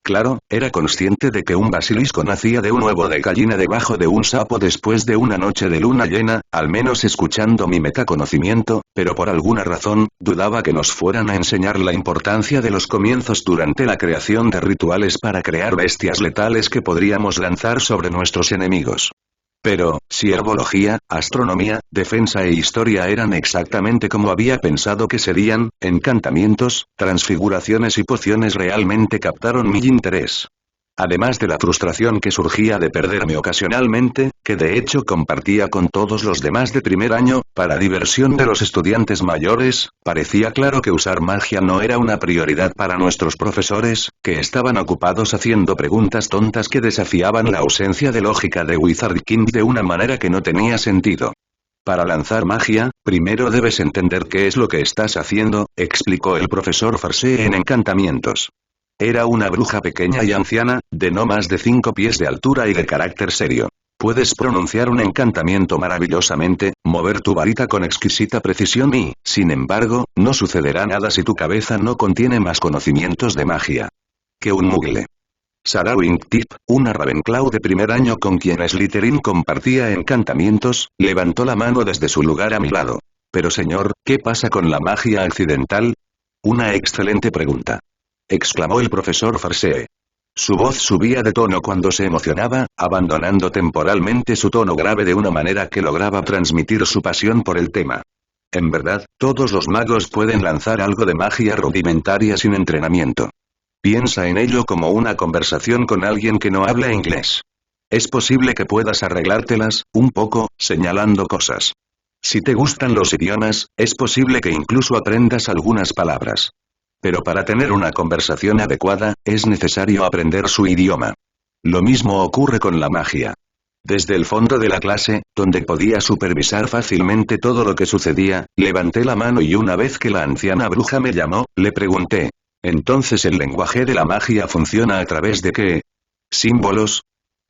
Claro, era consciente de que un basilisco nacía de un huevo de gallina debajo de un sapo después de una noche de luna llena, al menos escuchando mi metaconocimiento, pero por alguna razón, dudaba que nos fueran a enseñar la importancia de los comienzos durante la creación de rituales para crear bestias letales que podríamos lanzar sobre nuestros enemigos. Pero, si herbología, astronomía, defensa e historia eran exactamente como había pensado que serían, encantamientos, transfiguraciones y pociones realmente captaron mi interés. Además de la frustración que surgía de perderme ocasionalmente, que de hecho compartía con todos los demás de primer año, para diversión de los estudiantes mayores, parecía claro que usar magia no era una prioridad para nuestros profesores, que estaban ocupados haciendo preguntas tontas que desafiaban la ausencia de lógica de Wizard King de una manera que no tenía sentido. Para lanzar magia, primero debes entender qué es lo que estás haciendo, explicó el profesor Farseer en Encantamientos. Era una bruja pequeña y anciana, de no más de 5 pies de altura y de carácter serio. Puedes pronunciar un encantamiento maravillosamente, mover tu varita con exquisita precisión y, sin embargo, no sucederá nada si tu cabeza no contiene más conocimientos de magia que un mugle. Sarah Wingtip, una Ravenclaw de primer año con quien Slytherin compartía encantamientos, levantó la mano desde su lugar a mi lado. Pero señor, ¿qué pasa con la magia accidental? Una excelente pregunta, exclamó el profesor Farseer. Su voz subía de tono cuando se emocionaba, abandonando temporalmente su tono grave de una manera que lograba transmitir su pasión por el tema. En verdad, todos los magos pueden lanzar algo de magia rudimentaria sin entrenamiento. Piensa en ello como una conversación con alguien que no habla inglés. Es posible que puedas arreglártelas, un poco, señalando cosas. Si te gustan los idiomas, es posible que incluso aprendas algunas palabras. Pero para tener una conversación adecuada, es necesario aprender su idioma. Lo mismo ocurre con la magia. Desde el fondo de la clase, donde podía supervisar fácilmente todo lo que sucedía, levanté la mano y una vez que la anciana bruja me llamó, le pregunté: ¿entonces el lenguaje de la magia funciona a través de qué? ¿Símbolos?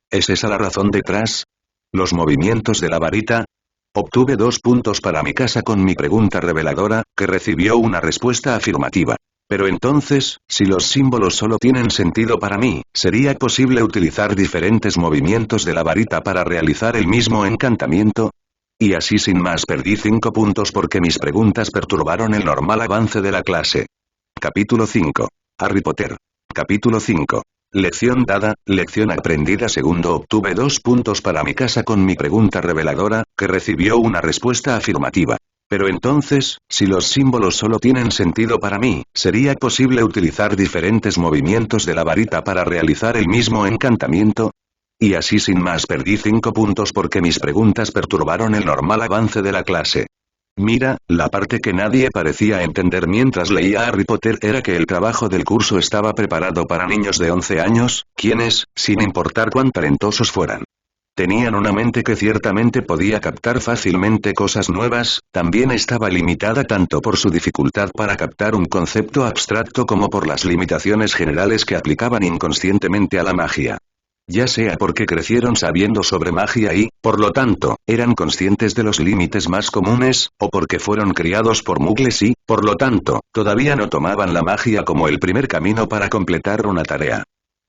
¿Es esa la razón detrás? ¿Los movimientos de la varita? Obtuve 2 puntos para mi casa con mi pregunta reveladora, que recibió una respuesta afirmativa. Pero entonces, si los símbolos solo tienen sentido para mí, ¿sería posible utilizar diferentes movimientos de la varita para realizar el mismo encantamiento? Y así sin más perdí 5 puntos porque mis preguntas perturbaron el normal avance de la clase. Capítulo 5. Harry Potter. Capítulo 5. Lección dada, lección aprendida. Segundo, obtuve 2 puntos para mi casa con mi pregunta reveladora, que recibió una respuesta afirmativa. Pero entonces, si los símbolos solo tienen sentido para mí, ¿sería posible utilizar diferentes movimientos de la varita para realizar el mismo encantamiento? Y así sin más perdí 5 puntos porque mis preguntas perturbaron el normal avance de la clase. Mira, la parte que nadie parecía entender mientras leía Harry Potter era que el trabajo del curso estaba preparado para niños de 11 años, quienes, sin importar cuán talentosos fueran, tenían una mente que ciertamente podía captar fácilmente cosas nuevas, también estaba limitada tanto por su dificultad para captar un concepto abstracto como por las limitaciones generales que aplicaban inconscientemente a la magia. Ya sea porque crecieron sabiendo sobre magia y, por lo tanto, eran conscientes de los límites más comunes, o porque fueron criados por muggles y, por lo tanto, todavía no tomaban la magia como el primer camino para completar una tarea.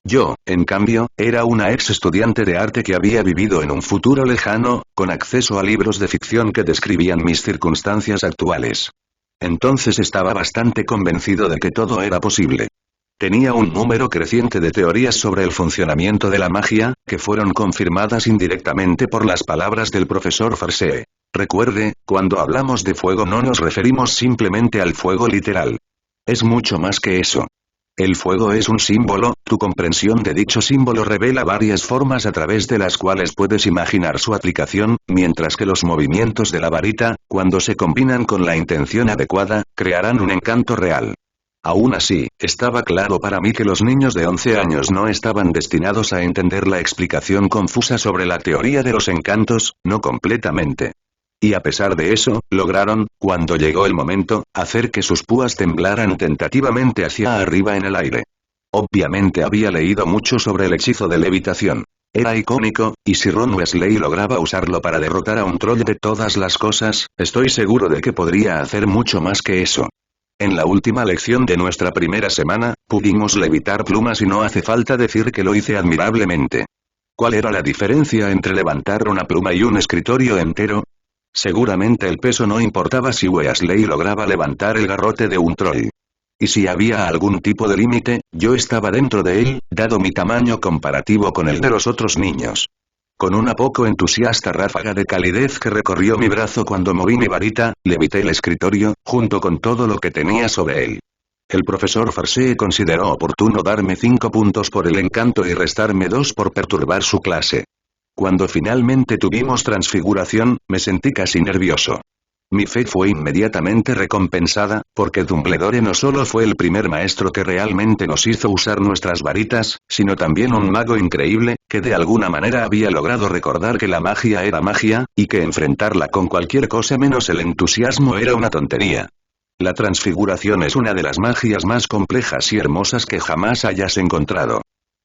Yo, en cambio, era una ex estudiante de arte que había vivido en un futuro lejano, con acceso a libros de ficción que describían mis circunstancias actuales. Entonces estaba bastante convencido de que todo era posible. Tenía un número creciente de teorías sobre el funcionamiento de la magia, que fueron confirmadas indirectamente por las palabras del profesor Farsee. Recuerde, cuando hablamos de fuego no nos referimos simplemente al fuego literal. Es mucho más que eso. El fuego es un símbolo, tu comprensión de dicho símbolo revela varias formas a través de las cuales puedes imaginar su aplicación, mientras que los movimientos de la varita, cuando se combinan con la intención adecuada, crearán un encanto real. Aún así, estaba claro para mí que los niños de 11 años no estaban destinados a entender la explicación confusa sobre la teoría de los encantos, no completamente. Y a pesar de eso, lograron, cuando llegó el momento, hacer que sus púas temblaran tentativamente hacia arriba en el aire. Obviamente había leído mucho sobre el hechizo de levitación. Era icónico, y si Ron Weasley lograba usarlo para derrotar a un troll de todas las cosas, estoy seguro de que podría hacer mucho más que eso. En la última lección de nuestra primera semana, pudimos levitar plumas y no hace falta decir que lo hice admirablemente. ¿Cuál era la diferencia entre levantar una pluma y un escritorio entero? Seguramente el peso no importaba si Weasley lograba levantar el garrote de un troll. Y si había algún tipo de límite, yo estaba dentro de él, dado mi tamaño comparativo con el de los otros niños. Con una poco entusiasta ráfaga de calidez que recorrió mi brazo cuando moví mi varita, levité el escritorio, junto con todo lo que tenía sobre él. El profesor Farsee consideró oportuno darme 5 puntos por el encanto y restarme 2 por perturbar su clase. Cuando finalmente tuvimos transfiguración, me sentí casi nervioso. Mi fe fue inmediatamente recompensada, porque Dumbledore no solo fue el primer maestro que realmente nos hizo usar nuestras varitas, sino también un mago increíble, que de alguna manera había logrado recordar que la magia era magia, y que enfrentarla con cualquier cosa menos el entusiasmo era una tontería. La transfiguración es una de las magias más complejas y hermosas que jamás hayas encontrado.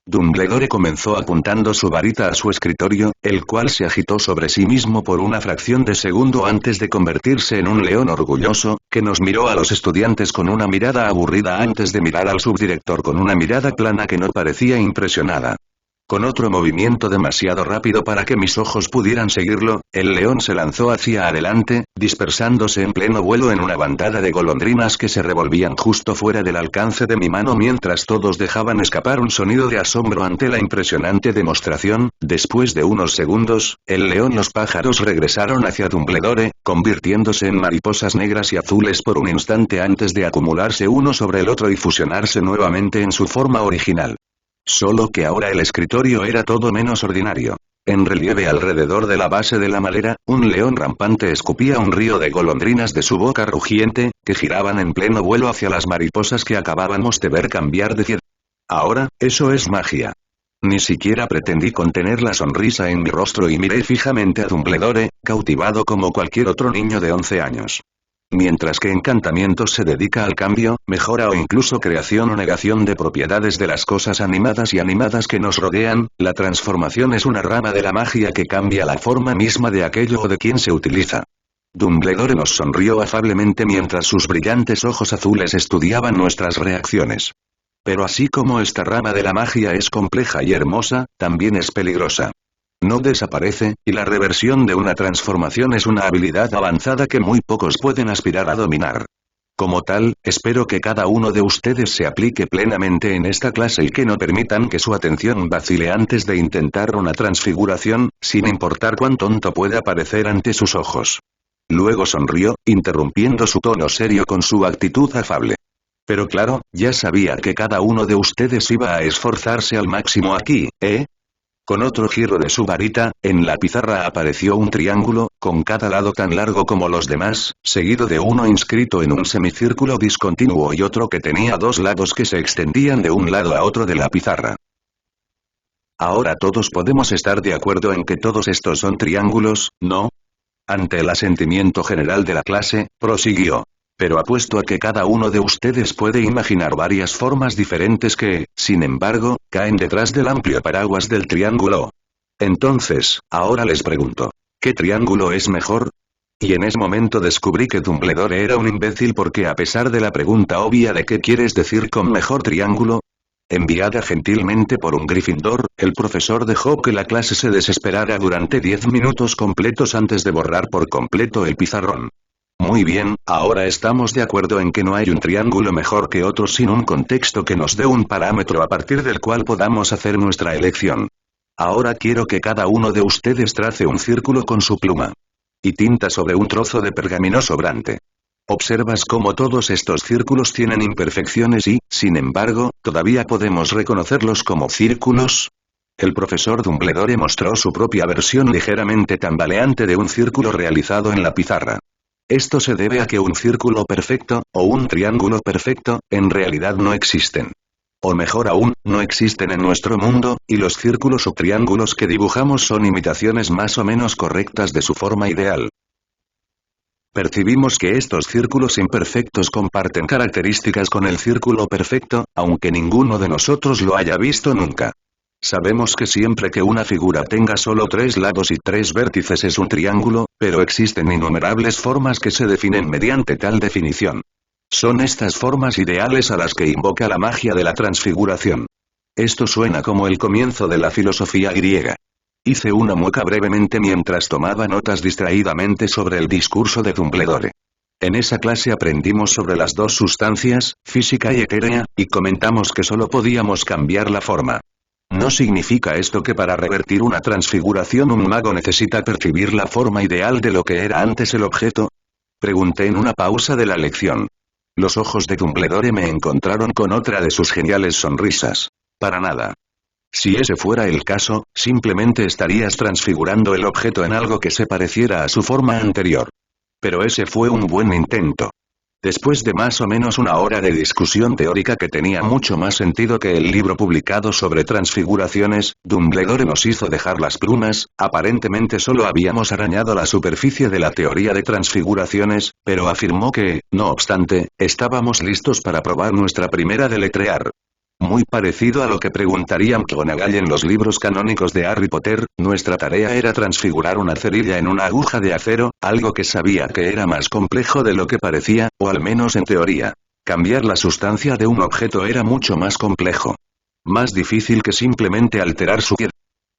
Dumbledore comenzó apuntando su varita a su escritorio, el cual se agitó sobre sí mismo por una fracción de segundo antes de convertirse en un león orgulloso, que nos miró a los estudiantes con una mirada aburrida antes de mirar al subdirector con una mirada plana que no parecía impresionada. Con otro movimiento demasiado rápido para que mis ojos pudieran seguirlo, el león se lanzó hacia adelante, dispersándose en pleno vuelo en una bandada de golondrinas que se revolvían justo fuera del alcance de mi mano mientras todos dejaban escapar un sonido de asombro ante la impresionante demostración. Después de unos segundos, el león y los pájaros regresaron hacia Dumbledore, convirtiéndose en mariposas negras y azules por un instante antes de acumularse uno sobre el otro y fusionarse nuevamente en su forma original. Solo que ahora el escritorio era todo menos ordinario. En relieve alrededor de la base de la madera, un león rampante escupía un río de golondrinas de su boca rugiente, que giraban en pleno vuelo hacia las mariposas que acabábamos de ver cambiar de cielo. Ahora, eso es magia. Ni siquiera pretendí contener la sonrisa en mi rostro y miré fijamente a Dumbledore, cautivado como cualquier otro niño de 11 años. Mientras que encantamientos se dedica al cambio, mejora o incluso creación o negación de propiedades de las cosas animadas y animadas que nos rodean, la transformación es una rama de la magia que cambia la forma misma de aquello o de quien se utiliza. Dumbledore nos sonrió afablemente mientras sus brillantes ojos azules estudiaban nuestras reacciones. Pero así como esta rama de la magia es compleja y hermosa, también es peligrosa. No desaparece, y la reversión de una transformación es una habilidad avanzada que muy pocos pueden aspirar a dominar. Como tal, espero que cada uno de ustedes se aplique plenamente en esta clase y que no permitan que su atención vacile antes de intentar una transfiguración, sin importar cuán tonto pueda parecer ante sus ojos. Luego sonrió, interrumpiendo su tono serio con su actitud afable. Pero claro, ya sabía que cada uno de ustedes iba a esforzarse al máximo aquí, ¿eh? Con otro giro de su varita, en la pizarra apareció un triángulo, con cada lado tan largo como los demás, seguido de uno inscrito en un semicírculo discontinuo y otro que tenía dos lados que se extendían de un lado a otro de la pizarra. Ahora todos podemos estar de acuerdo en que todos estos son triángulos, ¿no? Ante el asentimiento general de la clase, prosiguió. Pero apuesto a que cada uno de ustedes puede imaginar varias formas diferentes que, sin embargo, caen detrás del amplio paraguas del triángulo. Entonces, ahora les pregunto, ¿qué triángulo es mejor? Y en ese momento descubrí que Dumbledore era un imbécil porque a pesar de la pregunta obvia de qué quieres decir con mejor triángulo, enviada gentilmente por un Gryffindor, el profesor dejó que la clase se desesperara durante 10 minutos completos antes de borrar por completo el pizarrón. Muy bien, ahora estamos de acuerdo en que no hay un triángulo mejor que otro sin un contexto que nos dé un parámetro a partir del cual podamos hacer nuestra elección. Ahora quiero que cada uno de ustedes trace un círculo con su pluma y tinta sobre un trozo de pergamino sobrante. ¿Observas cómo todos estos círculos tienen imperfecciones y, sin embargo, todavía podemos reconocerlos como círculos? El profesor Dumbledore mostró su propia versión ligeramente tambaleante de un círculo realizado en la pizarra. Esto se debe a que un círculo perfecto, o un triángulo perfecto, en realidad no existen. O mejor aún, no existen en nuestro mundo, y los círculos o triángulos que dibujamos son imitaciones más o menos correctas de su forma ideal. Percibimos que estos círculos imperfectos comparten características con el círculo perfecto, aunque ninguno de nosotros lo haya visto nunca. Sabemos que siempre que una figura tenga solo 3 lados y 3 vértices es un triángulo, pero existen innumerables formas que se definen mediante tal definición. Son estas formas ideales a las que invoca la magia de la transfiguración. Esto suena como el comienzo de la filosofía griega. Hice una mueca brevemente mientras tomaba notas distraídamente sobre el discurso de Dumbledore. En esa clase aprendimos sobre las dos sustancias, física y etérea, y comentamos que solo podíamos cambiar la forma. ¿No significa esto que para revertir una transfiguración un mago necesita percibir la forma ideal de lo que era antes el objeto? Pregunté en una pausa de la lección. Los ojos de Dumbledore me encontraron con otra de sus geniales sonrisas. Para nada. Si ese fuera el caso, simplemente estarías transfigurando el objeto en algo que se pareciera a su forma anterior. Pero ese fue un buen intento. Después de más o menos una hora de discusión teórica que tenía mucho más sentido que el libro publicado sobre transfiguraciones, Dumbledore nos hizo dejar las plumas. Aparentemente solo habíamos arañado la superficie de la teoría de transfiguraciones, pero afirmó que, no obstante, estábamos listos para probar nuestra primera deletrear. Muy parecido a lo que preguntaría McGonagall en los libros canónicos de Harry Potter, nuestra tarea era transfigurar una cerilla en una aguja de acero, algo que sabía que era más complejo de lo que parecía, o al menos en teoría. Cambiar la sustancia de un objeto era mucho más complejo. Más difícil que simplemente alterar su piel.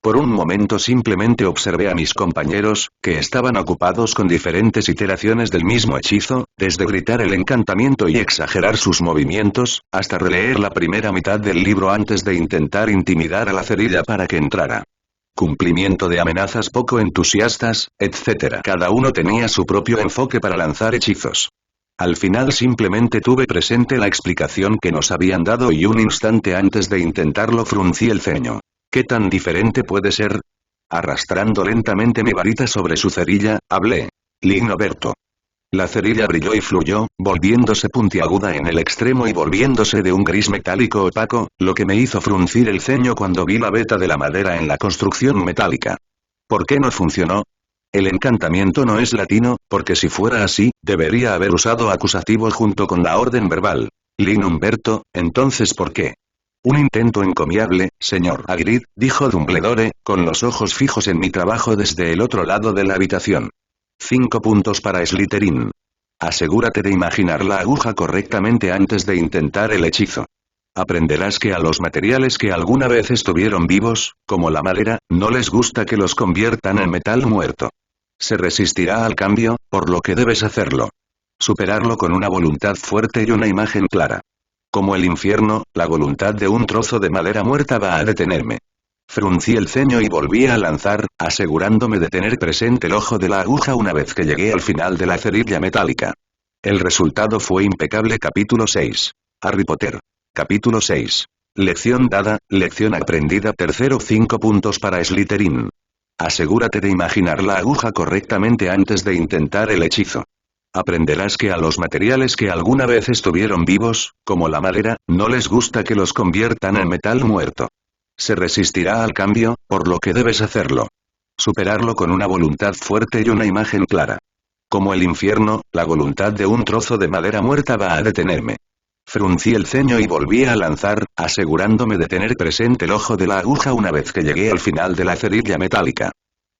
Por un momento simplemente observé a mis compañeros, que estaban ocupados con diferentes iteraciones del mismo hechizo, desde gritar el encantamiento y exagerar sus movimientos, hasta releer la primera mitad del libro antes de intentar intimidar a la cerilla para que entrara. Cumplimiento de amenazas poco entusiastas, etc. Cada uno tenía su propio enfoque para lanzar hechizos. Al final simplemente tuve presente la explicación que nos habían dado y un instante antes de intentarlo fruncí el ceño. ¿Qué tan diferente puede ser? Arrastrando lentamente mi varita sobre su cerilla, hablé. Lignoberto. La cerilla brilló y fluyó, volviéndose puntiaguda en el extremo y volviéndose de un gris metálico opaco, lo que me hizo fruncir el ceño cuando vi la veta de la madera en la construcción metálica. ¿Por qué no funcionó? El encantamiento no es latino, porque si fuera así, debería haber usado acusativo junto con la orden verbal. Lignoberto, entonces ¿por qué? Un intento encomiable, señor Hagrid, dijo Dumbledore, con los ojos fijos en mi trabajo desde el otro lado de la habitación. 5 puntos para Slytherin. Asegúrate de imaginar la aguja correctamente antes de intentar el hechizo. Aprenderás que a los materiales que alguna vez estuvieron vivos, como la madera, no les gusta que los conviertan en metal muerto. Se resistirá al cambio, por lo que debes hacerlo. Superarlo con una voluntad fuerte y una imagen clara. Como el infierno, la voluntad de un trozo de madera muerta va a detenerme. Fruncí el ceño y volví a lanzar, asegurándome de tener presente el ojo de la aguja una vez que llegué al final de la cerilla metálica. El resultado fue impecable. Capítulo 6. Harry Potter. Capítulo 6. Lección dada, lección aprendida. Tercero, 5 puntos para Slytherin. Asegúrate de imaginar la aguja correctamente antes de intentar el hechizo. Aprenderás que a los materiales que alguna vez estuvieron vivos, como la madera, no les gusta que los conviertan en metal muerto. Se resistirá al cambio, por lo que debes hacerlo. Superarlo con una voluntad fuerte y una imagen clara. Como el infierno, la voluntad de un trozo de madera muerta va a detenerme. Fruncí el ceño y volví a lanzar, asegurándome de tener presente el ojo de la aguja una vez que llegué al final de la cerilla metálica.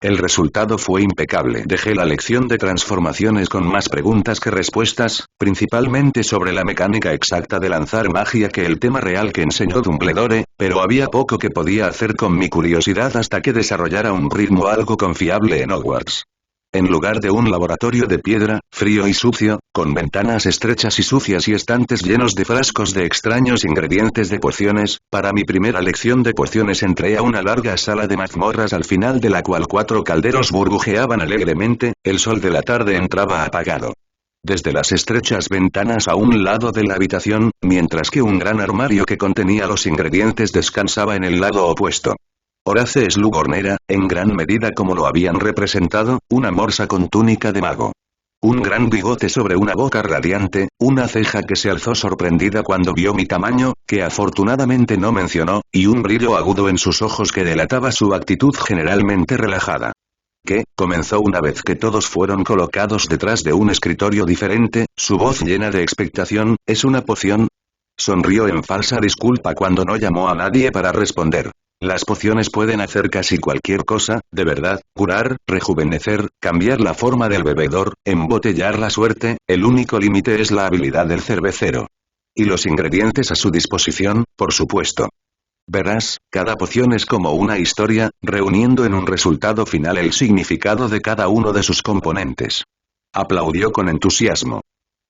El resultado fue impecable. Dejé la lección de transformaciones con más preguntas que respuestas, principalmente sobre la mecánica exacta de lanzar magia que el tema real que enseñó Dumbledore, pero había poco que podía hacer con mi curiosidad hasta que desarrollara un ritmo algo confiable en Hogwarts. En lugar de un laboratorio de piedra, frío y sucio, con ventanas estrechas y sucias y estantes llenos de frascos de extraños ingredientes de pociones, para mi primera lección de pociones entré a una larga sala de mazmorras al final de la cual 4 calderos burbujeaban alegremente, el sol de la tarde entraba apagado. Desde las estrechas ventanas a un lado de la habitación, mientras que un gran armario que contenía los ingredientes descansaba en el lado opuesto. Horace Slughorn era, en gran medida como lo habían representado, una morsa con túnica de mago. Un gran bigote sobre una boca radiante, una ceja que se alzó sorprendida cuando vio mi tamaño, que afortunadamente no mencionó, y un brillo agudo en sus ojos que delataba su actitud generalmente relajada. ¿Qué? Comenzó una vez que todos fueron colocados detrás de un escritorio diferente, su voz llena de expectación. ¿Es una poción? Sonrió en falsa disculpa cuando no llamó a nadie para responder. Las pociones pueden hacer casi cualquier cosa, de verdad, curar, rejuvenecer, cambiar la forma del bebedor, embotellar la suerte, el único límite es la habilidad del cervecero. Y los ingredientes a su disposición, por supuesto. Verás, cada poción es como una historia, reuniendo en un resultado final el significado de cada uno de sus componentes. Aplaudió con entusiasmo.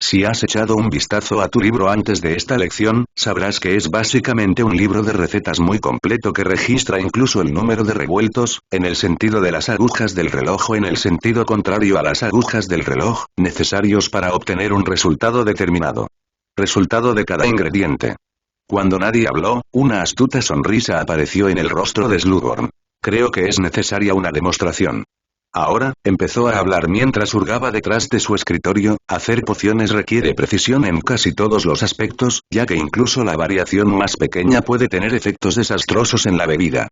Si has echado un vistazo a tu libro antes de esta lección, sabrás que es básicamente un libro de recetas muy completo que registra incluso el número de revueltos, en el sentido de las agujas del reloj o en el sentido contrario a las agujas del reloj, necesarios para obtener un resultado determinado. Resultado de cada ingrediente. Cuando nadie habló, una astuta sonrisa apareció en el rostro de Slughorn. Creo que es necesaria una demostración. Ahora, empezó a hablar mientras hurgaba detrás de su escritorio. Hacer pociones requiere precisión en casi todos los aspectos, ya que incluso la variación más pequeña puede tener efectos desastrosos en la bebida.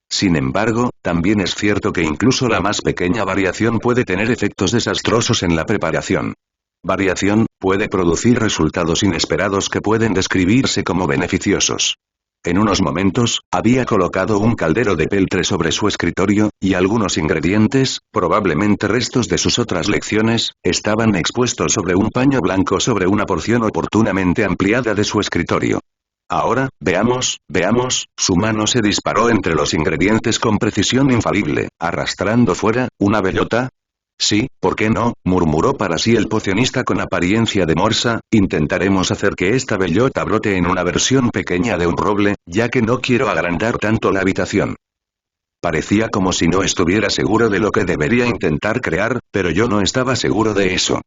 Sin embargo, también es cierto que incluso la más pequeña variación puede tener efectos desastrosos en la preparación. Variación puede producir resultados inesperados que pueden describirse como beneficiosos. En unos momentos, había colocado un caldero de peltre sobre su escritorio, y algunos ingredientes, probablemente restos de sus otras lecciones, estaban expuestos sobre un paño blanco sobre una porción oportunamente ampliada de su escritorio. Ahora, veamos, su mano se disparó entre los ingredientes con precisión infalible, arrastrando fuera, una bellota. Sí, ¿por qué no?, murmuró para sí el pocionista con apariencia de morsa. Intentaremos hacer que esta bellota brote en una versión pequeña de un roble, ya que no quiero agrandar tanto la habitación. Parecía como si no estuviera seguro de lo que debería intentar crear, pero yo no estaba seguro de eso.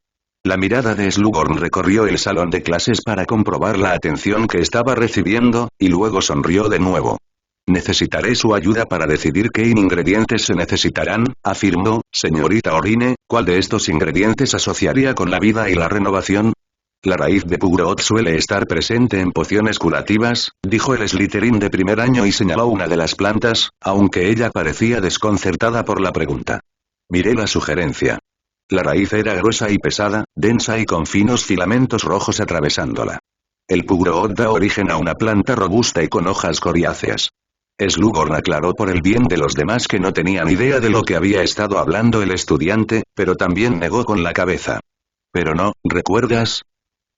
La mirada de Slughorn recorrió el salón de clases para comprobar la atención que estaba recibiendo, y luego sonrió de nuevo. Necesitaré su ayuda para decidir qué ingredientes se necesitarán, afirmó. Señorita Orine, ¿cuál de estos ingredientes asociaría con la vida y la renovación? La raíz de Pugrot suele estar presente en pociones curativas, dijo el Slytherin de primer año y señaló una de las plantas, aunque ella parecía desconcertada por la pregunta. Miré la sugerencia. La raíz era gruesa y pesada, densa y con finos filamentos rojos atravesándola. El Pugrot da origen a una planta robusta y con hojas coriáceas. Slughorn aclaró por el bien de los demás que no tenían idea de lo que había estado hablando el estudiante, pero también negó con la cabeza. Pero no, ¿recuerdas?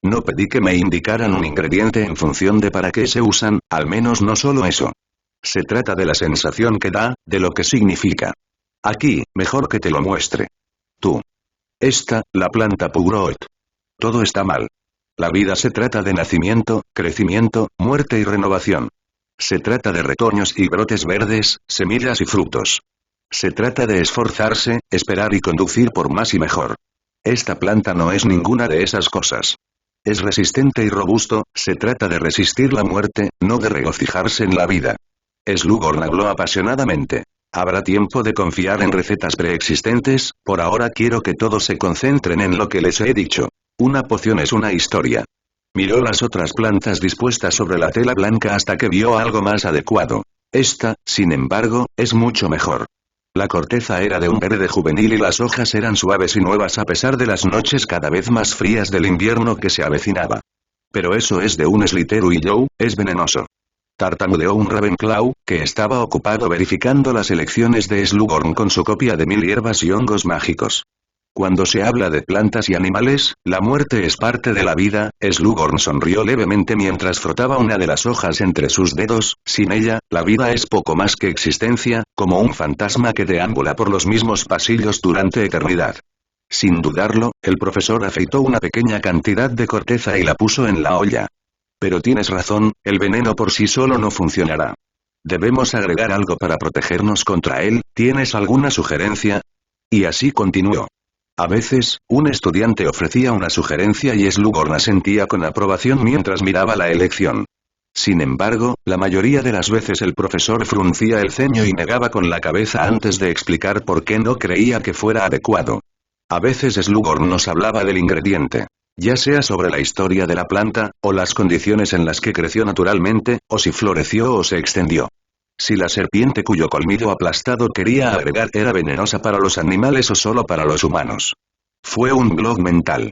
No pedí que me indicaran un ingrediente en función de para qué se usan, al menos no solo eso. Se trata de la sensación que da, de lo que significa. Aquí, mejor que te lo muestre. Tú. Esta, la planta Pugrot. Todo está mal. La vida se trata de nacimiento, crecimiento, muerte y renovación. Se trata de retoños y brotes verdes, semillas y frutos. Se trata de esforzarse, esperar y conducir por más y mejor. Esta planta no es ninguna de esas cosas. Es resistente y robusto, se trata de resistir la muerte, no de regocijarse en la vida. Slughorn habló apasionadamente. Habrá tiempo de confiar en recetas preexistentes, por ahora quiero que todos se concentren en lo que les he dicho. Una poción es una historia. Miró las otras plantas dispuestas sobre la tela blanca hasta que vio algo más adecuado. Esta, sin embargo, es mucho mejor. La corteza era de un verde juvenil y las hojas eran suaves y nuevas a pesar de las noches cada vez más frías del invierno que se avecinaba. Pero eso es de un Slytherin, es venenoso. Tartamudeó un Ravenclaw, que estaba ocupado verificando las elecciones de Slughorn con su copia de 1000 hierbas y hongos mágicos. Cuando se habla de plantas y animales, la muerte es parte de la vida. Slughorn sonrió levemente mientras frotaba una de las hojas entre sus dedos. Sin ella, la vida es poco más que existencia, como un fantasma que deambula por los mismos pasillos durante eternidad. Sin dudarlo, el profesor afeitó una pequeña cantidad de corteza y la puso en la olla. Pero tienes razón, el veneno por sí solo no funcionará. Debemos agregar algo para protegernos contra él. ¿Tienes alguna sugerencia? Y así continuó. A veces, un estudiante ofrecía una sugerencia y Slughorn asentía con aprobación mientras miraba la elección. Sin embargo, la mayoría de las veces el profesor fruncía el ceño y negaba con la cabeza antes de explicar por qué no creía que fuera adecuado. A veces Slughorn nos hablaba del ingrediente. Ya sea sobre la historia de la planta, o las condiciones en las que creció naturalmente, o si floreció o se extendió. Si la serpiente cuyo colmillo aplastado quería agregar era venenosa para los animales o solo para los humanos. Fue un blog mental.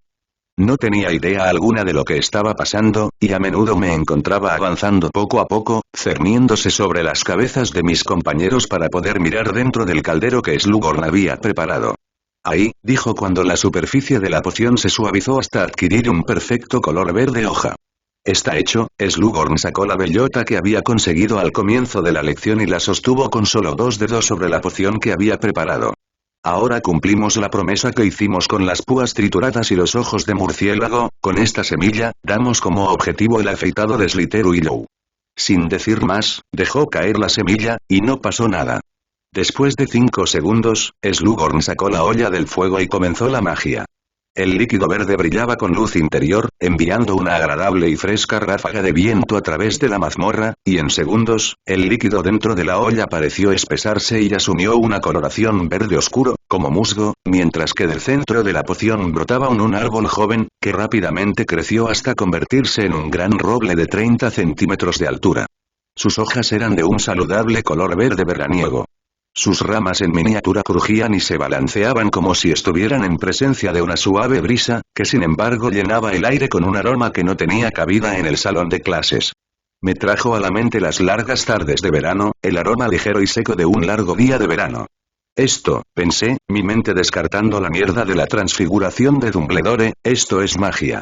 No tenía idea alguna de lo que estaba pasando, y a menudo me encontraba avanzando poco a poco, cerniéndose sobre las cabezas de mis compañeros para poder mirar dentro del caldero que Slughorn había preparado. Ahí, dijo cuando la superficie de la poción se suavizó hasta adquirir un perfecto color verde hoja. Está hecho. Slughorn sacó la bellota que había conseguido al comienzo de la lección y la sostuvo con solo 2 dedos sobre la poción que había preparado. Ahora cumplimos la promesa que hicimos con las púas trituradas y los ojos de murciélago. Con esta semilla, damos como objetivo el afeitado de Slytherin. Sin decir más, dejó caer la semilla, y no pasó nada. Después de 5 segundos, Slughorn sacó la olla del fuego y comenzó la magia. El líquido verde brillaba con luz interior, enviando una agradable y fresca ráfaga de viento a través de la mazmorra, y en segundos, el líquido dentro de la olla pareció espesarse y asumió una coloración verde oscuro, como musgo, mientras que del centro de la poción brotaba un árbol joven, que rápidamente creció hasta convertirse en un gran roble de 30 centímetros de altura. Sus hojas eran de un saludable color verde veraniego. Sus ramas en miniatura crujían y se balanceaban como si estuvieran en presencia de una suave brisa, que sin embargo llenaba el aire con un aroma que no tenía cabida en el salón de clases. Me trajo a la mente las largas tardes de verano, el aroma ligero y seco de un largo día de verano. Esto, pensé, mi mente descartando la mierda de la transfiguración de Dumbledore, esto es magia.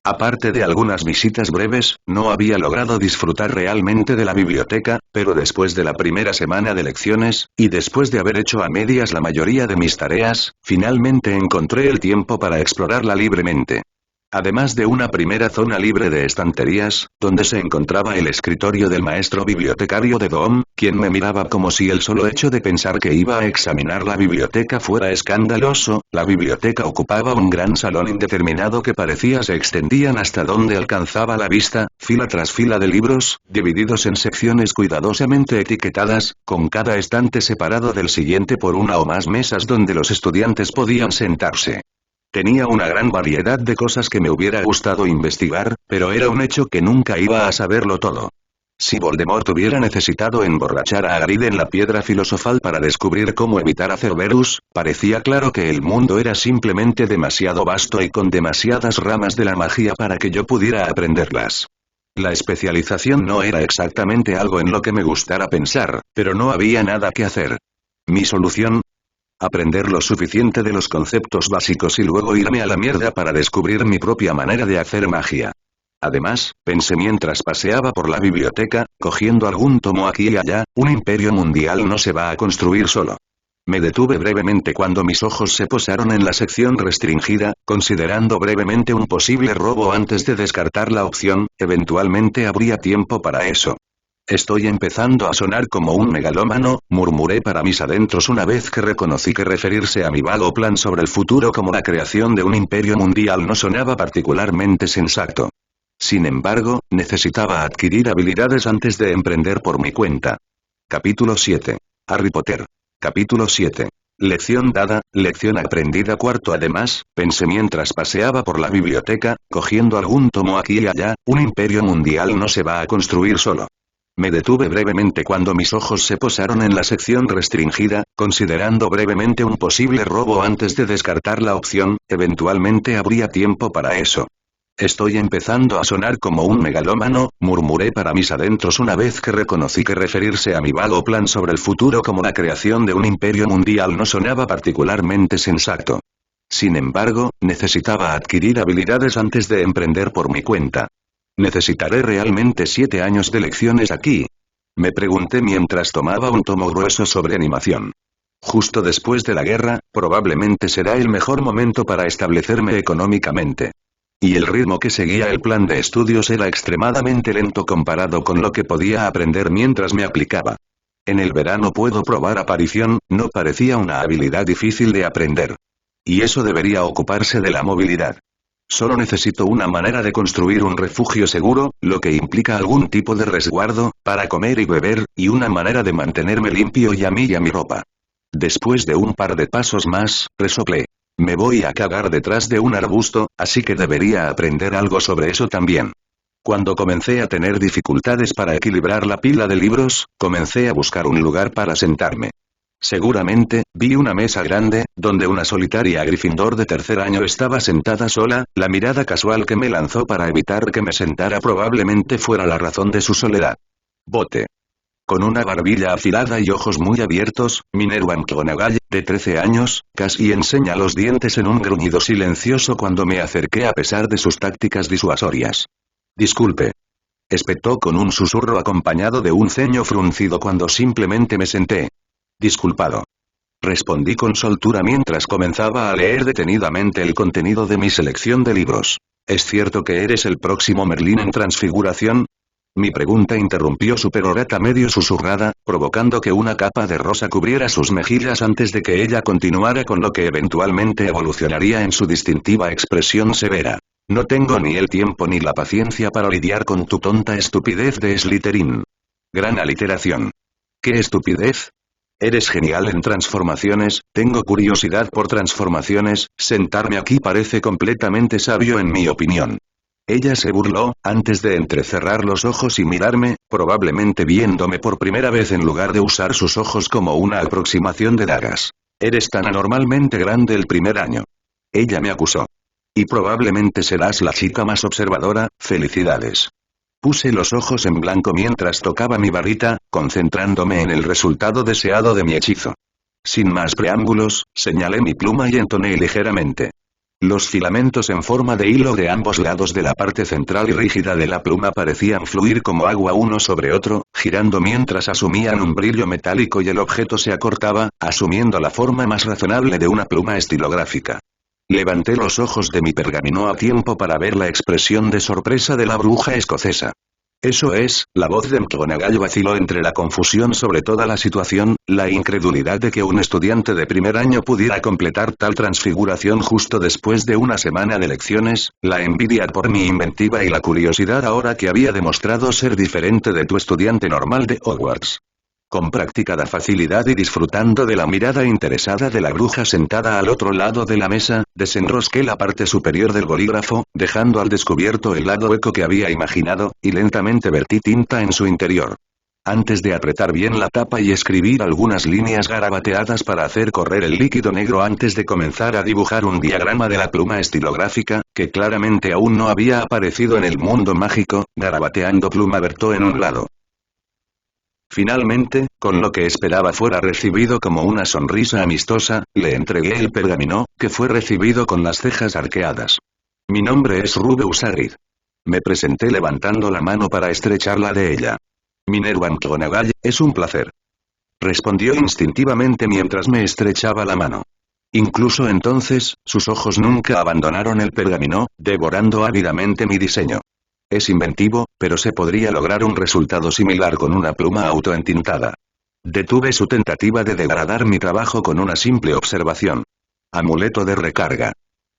Aparte de algunas visitas breves, no había logrado disfrutar realmente de la biblioteca, pero después de la primera semana de lecciones, y después de haber hecho a medias la mayoría de mis tareas, finalmente encontré el tiempo para explorarla libremente. Además de una primera zona libre de estanterías, donde se encontraba el escritorio del maestro bibliotecario de Dom, quien me miraba como si el solo hecho de pensar que iba a examinar la biblioteca fuera escandaloso. La biblioteca ocupaba un gran salón indeterminado que parecía se extendían hasta donde alcanzaba la vista, fila tras fila de libros, divididos en secciones cuidadosamente etiquetadas, con cada estante separado del siguiente por una o más mesas donde los estudiantes podían sentarse. Tenía una gran variedad de cosas que me hubiera gustado investigar, pero era un hecho que nunca iba a saberlo todo. Si Voldemort hubiera necesitado emborrachar a Hagrid en la piedra filosofal para descubrir cómo evitar a Cerberus, parecía claro que el mundo era simplemente demasiado vasto y con demasiadas ramas de la magia para que yo pudiera aprenderlas. La especialización no era exactamente algo en lo que me gustara pensar, pero no había nada que hacer. Mi solución: aprender lo suficiente de los conceptos básicos y luego irme a la mierda para descubrir mi propia manera de hacer magia. Además, pensé mientras paseaba por la biblioteca, cogiendo algún tomo aquí y allá, un imperio mundial no se va a construir solo. Me detuve brevemente cuando mis ojos se posaron en la sección restringida, considerando brevemente un posible robo antes de descartar la opción, eventualmente habría tiempo para eso. Estoy empezando a sonar como un megalómano, murmuré para mis adentros una vez que reconocí que referirse a mi vago plan sobre el futuro como la creación de un imperio mundial no sonaba particularmente sensato. Sin embargo, necesitaba adquirir habilidades antes de emprender por mi cuenta. Capítulo 7. Harry Potter. Capítulo 7. Lección dada, lección aprendida. Cuarto. Además, pensé mientras paseaba por la biblioteca, cogiendo algún tomo aquí y allá, un imperio mundial no se va a construir solo. Me detuve brevemente cuando mis ojos se posaron en la sección restringida, considerando brevemente un posible robo antes de descartar la opción, eventualmente habría tiempo para eso. Estoy empezando a sonar como un megalómano, murmuré para mis adentros una vez que reconocí que referirse a mi vago plan sobre el futuro como la creación de un imperio mundial no sonaba particularmente sensato. Sin embargo, necesitaba adquirir habilidades antes de emprender por mi cuenta. ¿Necesitaré realmente 7 años de lecciones aquí? Me pregunté mientras tomaba un tomo grueso sobre animación. Justo después de la guerra, probablemente será el mejor momento para establecerme económicamente. Y el ritmo que seguía el plan de estudios era extremadamente lento comparado con lo que podía aprender mientras me aplicaba. En el verano puedo probar aparición, no parecía una habilidad difícil de aprender. Y eso debería ocuparse de la movilidad. Solo necesito una manera de construir un refugio seguro, lo que implica algún tipo de resguardo, para comer y beber, y una manera de mantenerme limpio y a mí y a mi ropa. Después de un par de pasos más, resoplé. Me voy a cagar detrás de un arbusto, así que debería aprender algo sobre eso también. Cuando comencé a tener dificultades para equilibrar la pila de libros, comencé a buscar un lugar para sentarme. Seguramente, vi una mesa grande, donde una solitaria Gryffindor de tercer año estaba sentada sola, la mirada casual que me lanzó para evitar que me sentara probablemente fuera la razón de su soledad. Bote. Con una barbilla afilada y ojos muy abiertos, Minerva McGonagall, de 13 años, casi enseña los dientes en un gruñido silencioso cuando me acerqué a pesar de sus tácticas disuasorias. Disculpe. Espetó con un susurro acompañado de un ceño fruncido cuando simplemente me senté. Disculpado. Respondí con soltura mientras comenzaba a leer detenidamente el contenido de mi selección de libros. ¿Es cierto que eres el próximo Merlín en transfiguración? Mi pregunta interrumpió su perorata medio susurrada, provocando que una capa de rosa cubriera sus mejillas antes de que ella continuara con lo que eventualmente evolucionaría en su distintiva expresión severa. No tengo ni el tiempo ni la paciencia para lidiar con tu tonta estupidez de Slytherin. Gran aliteración. ¿Qué estupidez? Eres genial en transformaciones, tengo curiosidad por transformaciones, sentarme aquí parece completamente sabio en mi opinión. Ella se burló, antes de entrecerrar los ojos y mirarme, probablemente viéndome por primera vez en lugar de usar sus ojos como una aproximación de dagas. Eres tan anormalmente grande el primer año. Ella me acusó. Y probablemente serás la chica más observadora, felicidades. Puse los ojos en blanco mientras tocaba mi varita, concentrándome en el resultado deseado de mi hechizo. Sin más preámbulos, señalé mi pluma y entoné ligeramente. Los filamentos en forma de hilo de ambos lados de la parte central y rígida de la pluma parecían fluir como agua uno sobre otro, girando mientras asumían un brillo metálico y el objeto se acortaba, asumiendo la forma más razonable de una pluma estilográfica. Levanté los ojos de mi pergamino a tiempo para ver la expresión de sorpresa de la bruja escocesa. Eso es, la voz de McGonagall vaciló entre la confusión sobre toda la situación, la incredulidad de que un estudiante de primer año pudiera completar tal transfiguración justo después de una semana de lecciones, la envidia por mi inventiva y la curiosidad ahora que había demostrado ser diferente de tu estudiante normal de Hogwarts. Con practicada facilidad y disfrutando de la mirada interesada de la bruja sentada al otro lado de la mesa, desenrosqué la parte superior del bolígrafo, dejando al descubierto el lado hueco que había imaginado, y lentamente vertí tinta en su interior. Antes de apretar bien la tapa y escribir algunas líneas garabateadas para hacer correr el líquido negro antes de comenzar a dibujar un diagrama de la pluma estilográfica, que claramente aún no había aparecido en el mundo mágico, garabateando pluma vertó en un lado. Finalmente, con lo que esperaba fuera recibido como una sonrisa amistosa, le entregué el pergamino, que fue recibido con las cejas arqueadas. Mi nombre es Rubeus Hagrid. Me presenté levantando la mano para estrecharla de ella. Minerva McGonagall, es un placer. respondió instintivamente mientras me estrechaba la mano. Incluso entonces, sus ojos nunca abandonaron el pergamino, devorando ávidamente mi diseño. Es inventivo, pero se podría lograr un resultado similar con una pluma autoentintada. Detuve su tentativa de degradar mi trabajo con una simple observación. Amuleto de recarga.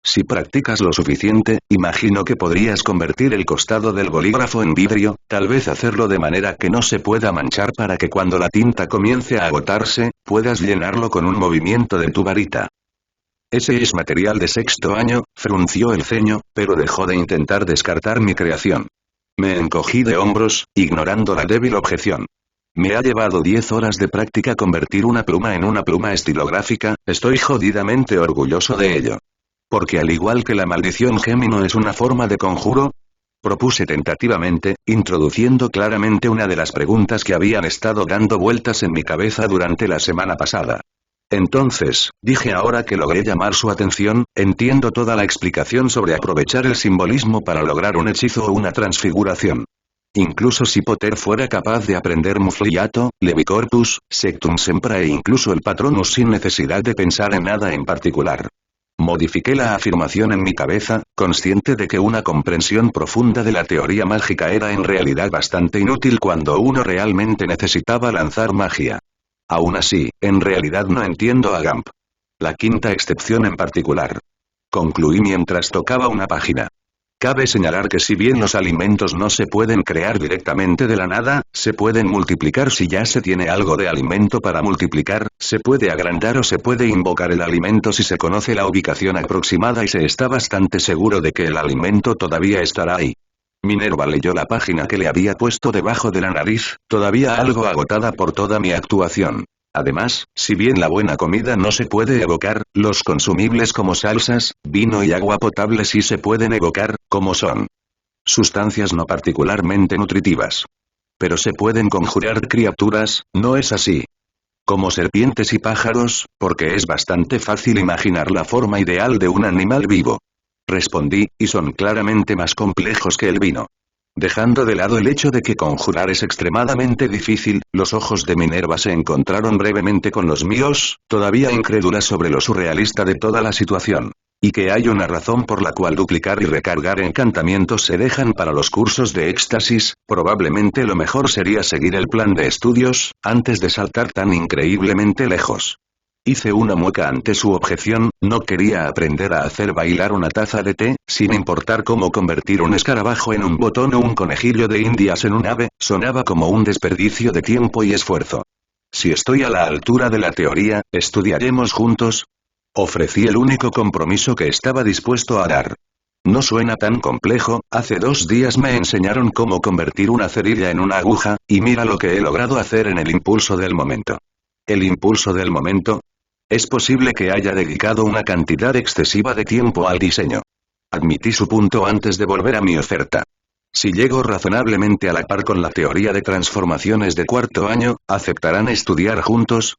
Si practicas lo suficiente, imagino que podrías convertir el costado del bolígrafo en vidrio, tal vez hacerlo de manera que no se pueda manchar para que cuando la tinta comience a agotarse, puedas llenarlo con un movimiento de tu varita. Ese es material de sexto año, frunció el ceño, pero dejó de intentar descartar mi creación. Me encogí de hombros, ignorando la débil objeción. Me ha llevado 10 horas de práctica convertir una pluma en una pluma estilográfica, estoy jodidamente orgulloso de ello. Porque al igual que la maldición Gémino es una forma de conjuro, propuse tentativamente, introduciendo claramente una de las preguntas que habían estado dando vueltas en mi cabeza durante la semana pasada. Entonces, dije ahora que logré llamar su atención, entiendo toda la explicación sobre aprovechar el simbolismo para lograr un hechizo o una transfiguración. Incluso si Potter fuera capaz de aprender Mufliato, Levicorpus, Sectum Sempra e incluso el Patronus sin necesidad de pensar en nada en particular. Modifiqué la afirmación en mi cabeza, consciente de que una comprensión profunda de la teoría mágica era en realidad bastante inútil cuando uno realmente necesitaba lanzar magia. Aún así, en realidad no entiendo a Gump. La quinta excepción en particular. Concluí mientras tocaba una página. Cabe señalar que si bien los alimentos no se pueden crear directamente de la nada, se pueden multiplicar si ya se tiene algo de alimento para multiplicar, se puede agrandar o se puede invocar el alimento si se conoce la ubicación aproximada y se está bastante seguro de que el alimento todavía estará ahí. Minerva leyó la página que le había puesto debajo de la nariz, todavía algo agotada por toda mi actuación. Además, si bien la buena comida no se puede evocar, los consumibles como salsas, vino y agua potable sí se pueden evocar, como son sustancias no particularmente nutritivas. Pero se pueden conjurar criaturas, ¿no es así? Como serpientes y pájaros, porque es bastante fácil imaginar la forma ideal de un animal vivo. Respondí, y son claramente más complejos que el vino. Dejando de lado el hecho de que conjurar es extremadamente difícil, los ojos de Minerva se encontraron brevemente con los míos, todavía incrédula sobre lo surrealista de toda la situación. Y que hay una razón por la cual duplicar y recargar encantamientos se dejan para los cursos de éxtasis, probablemente lo mejor sería seguir el plan de estudios, antes de saltar tan increíblemente lejos. Hice una mueca ante su objeción, no quería aprender a hacer bailar una taza de té, sin importar cómo convertir un escarabajo en un botón o un conejillo de indias en un ave, sonaba como un desperdicio de tiempo y esfuerzo. Si estoy a la altura de la teoría, ¿estudiaremos juntos? Ofrecí el único compromiso que estaba dispuesto a dar. No suena tan complejo, hace 2 días me enseñaron cómo convertir una cerilla en una aguja, y mira lo que he logrado hacer en el impulso del momento. ¿El impulso del momento? Es posible que haya dedicado una cantidad excesiva de tiempo al diseño. Admití su punto antes de volver a mi oferta. Si llego razonablemente a la par con la teoría de transformaciones de cuarto año, ¿aceptarán estudiar juntos?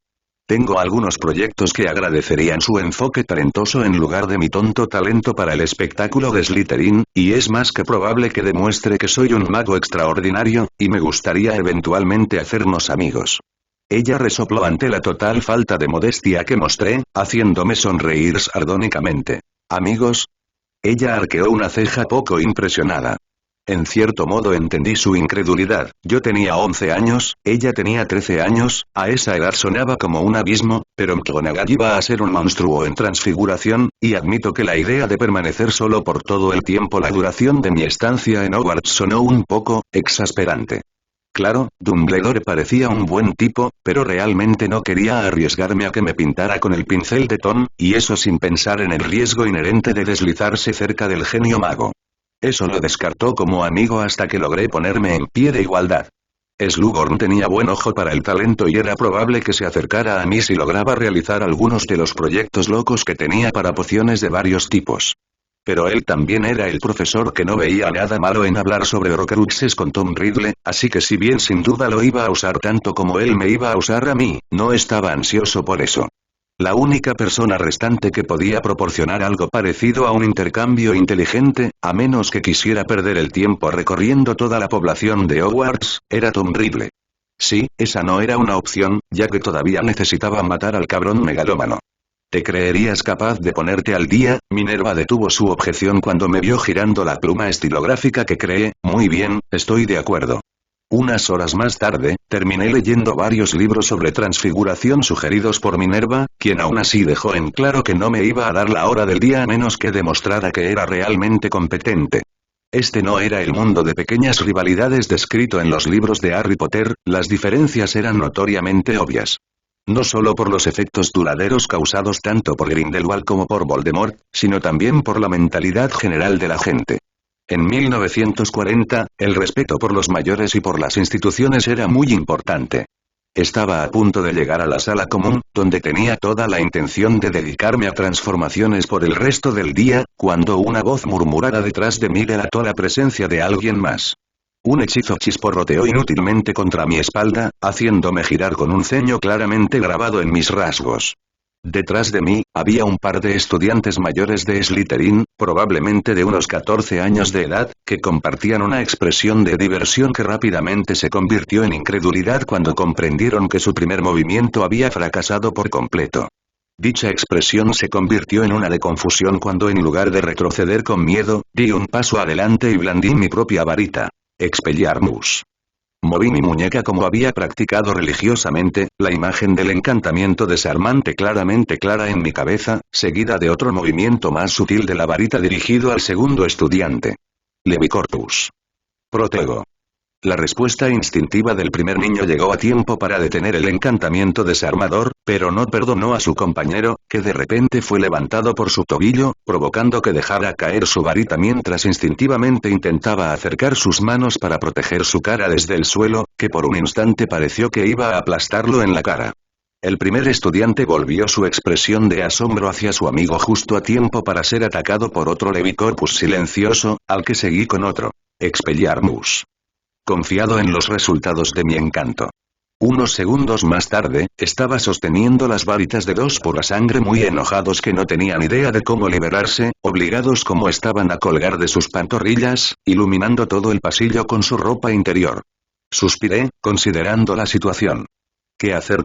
Tengo algunos proyectos que agradecerían su enfoque talentoso en lugar de mi tonto talento para el espectáculo de Slytherin, y es más que probable que demuestre que soy un mago extraordinario, y me gustaría eventualmente hacernos amigos. Ella resopló ante la total falta de modestia que mostré, haciéndome sonreír sardónicamente. ¿Amigos? Ella arqueó una ceja poco impresionada. En cierto modo entendí su incredulidad, yo tenía 11 años, ella tenía 13 años, a esa edad sonaba como un abismo, pero McGonagall iba a ser un monstruo en transfiguración, y admito que la idea de permanecer solo por todo el tiempo la duración de mi estancia en Hogwarts sonó un poco exasperante. Claro, Dumbledore parecía un buen tipo, pero realmente no quería arriesgarme a que me pintara con el pincel de Tom, y eso sin pensar en el riesgo inherente de deslizarse cerca del genio mago. Eso lo descartó como amigo hasta que logré ponerme en pie de igualdad. Slughorn tenía buen ojo para el talento y era probable que se acercara a mí si lograba realizar algunos de los proyectos locos que tenía para pociones de varios tipos. Pero él también era el profesor que no veía nada malo en hablar sobre Horcruxes con Tom Riddle, así que si bien sin duda lo iba a usar tanto como él me iba a usar a mí, no estaba ansioso por eso. La única persona restante que podía proporcionar algo parecido a un intercambio inteligente, a menos que quisiera perder el tiempo recorriendo toda la población de Hogwarts, era Tom Riddle. Sí, esa no era una opción, ya que todavía necesitaba matar al cabrón megalómano. ¿Te creerías capaz de ponerte al día? Minerva detuvo su objeción cuando me vio girando la pluma estilográfica que creé. Muy bien, estoy de acuerdo. Unas horas más tarde, terminé leyendo varios libros sobre transfiguración sugeridos por Minerva, quien aún así dejó en claro que no me iba a dar la hora del día a menos que demostrara que era realmente competente. Este no era el mundo de pequeñas rivalidades descrito en los libros de Harry Potter, las diferencias eran notoriamente obvias. No solo por los efectos duraderos causados tanto por Grindelwald como por Voldemort, sino también por la mentalidad general de la gente. En 1940, el respeto por los mayores y por las instituciones era muy importante. Estaba a punto de llegar a la sala común, donde tenía toda la intención de dedicarme a transformaciones por el resto del día, cuando una voz murmurada detrás de mí delató la presencia de alguien más. Un hechizo chisporroteó inútilmente contra mi espalda, haciéndome girar con un ceño claramente grabado en mis rasgos. Detrás de mí, había un par de estudiantes mayores de Slytherin, probablemente de unos 14 años de edad, que compartían una expresión de diversión que rápidamente se convirtió en incredulidad cuando comprendieron que su primer movimiento había fracasado por completo. Dicha expresión se convirtió en una de confusión cuando en lugar de retroceder con miedo, di un paso adelante y blandí mi propia varita. Expelliarmus. Moví mi muñeca como había practicado religiosamente, la imagen del encantamiento desarmante claramente clara en mi cabeza, seguida de otro movimiento más sutil de la varita dirigido al segundo estudiante. Levicorpus. Protego. La respuesta instintiva del primer niño llegó a tiempo para detener el encantamiento desarmador, pero no perdonó a su compañero, que de repente fue levantado por su tobillo, provocando que dejara caer su varita mientras instintivamente intentaba acercar sus manos para proteger su cara desde el suelo, que por un instante pareció que iba a aplastarlo en la cara. El primer estudiante volvió su expresión de asombro hacia su amigo justo a tiempo para ser atacado por otro Levicorpus silencioso, al que seguí con otro. Expelliarmus. Confiado en los resultados de mi encanto. Unos segundos más tarde, estaba sosteniendo las varitas de dos pura sangre muy enojados que no tenían idea de cómo liberarse, obligados como estaban a colgar de sus pantorrillas, iluminando todo el pasillo con su ropa interior. Suspiré, considerando la situación. ¿Qué hacer?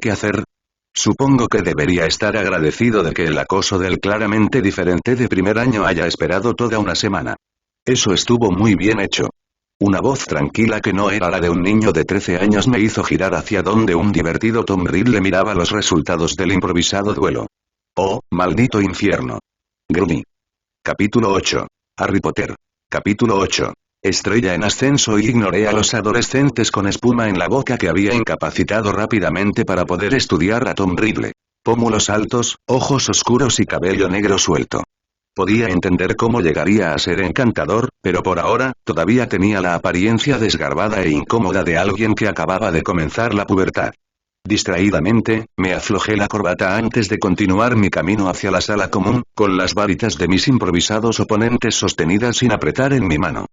Supongo que debería estar agradecido de que el acoso del claramente diferente de primer año haya esperado toda una semana. Eso estuvo muy bien hecho. Una voz tranquila que no era la de un niño de 13 años me hizo girar hacia donde un divertido Tom Riddle miraba los resultados del improvisado duelo. ¡Oh, maldito infierno! Gruñí. Capítulo 8. Harry Potter. Capítulo 8. Estrella en ascenso y ignoré a los adolescentes con espuma en la boca que había incapacitado rápidamente para poder estudiar a Tom Riddle. Pómulos altos, ojos oscuros y cabello negro suelto. Podía entender cómo llegaría a ser encantador, pero por ahora, todavía tenía la apariencia desgarbada e incómoda de alguien que acababa de comenzar la pubertad. Distraídamente, me aflojé la corbata antes de continuar mi camino hacia la sala común, con las varitas de mis improvisados oponentes sostenidas sin apretar en mi mano.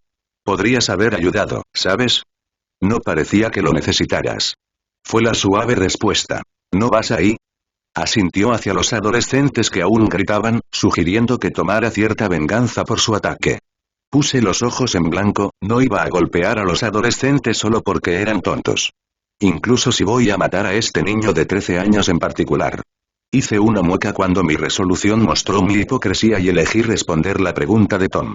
Podrías haber ayudado, ¿sabes? No parecía que lo necesitaras. Fue la suave respuesta. ¿No vas ahí? Asintió hacia los adolescentes que aún gritaban, sugiriendo que tomara cierta venganza por su ataque. Puse los ojos en blanco, no iba a golpear a los adolescentes solo porque eran tontos. Incluso si voy a matar a este niño de 13 años en particular. Hice una mueca cuando mi resolución mostró mi hipocresía y elegí responder la pregunta de Tom.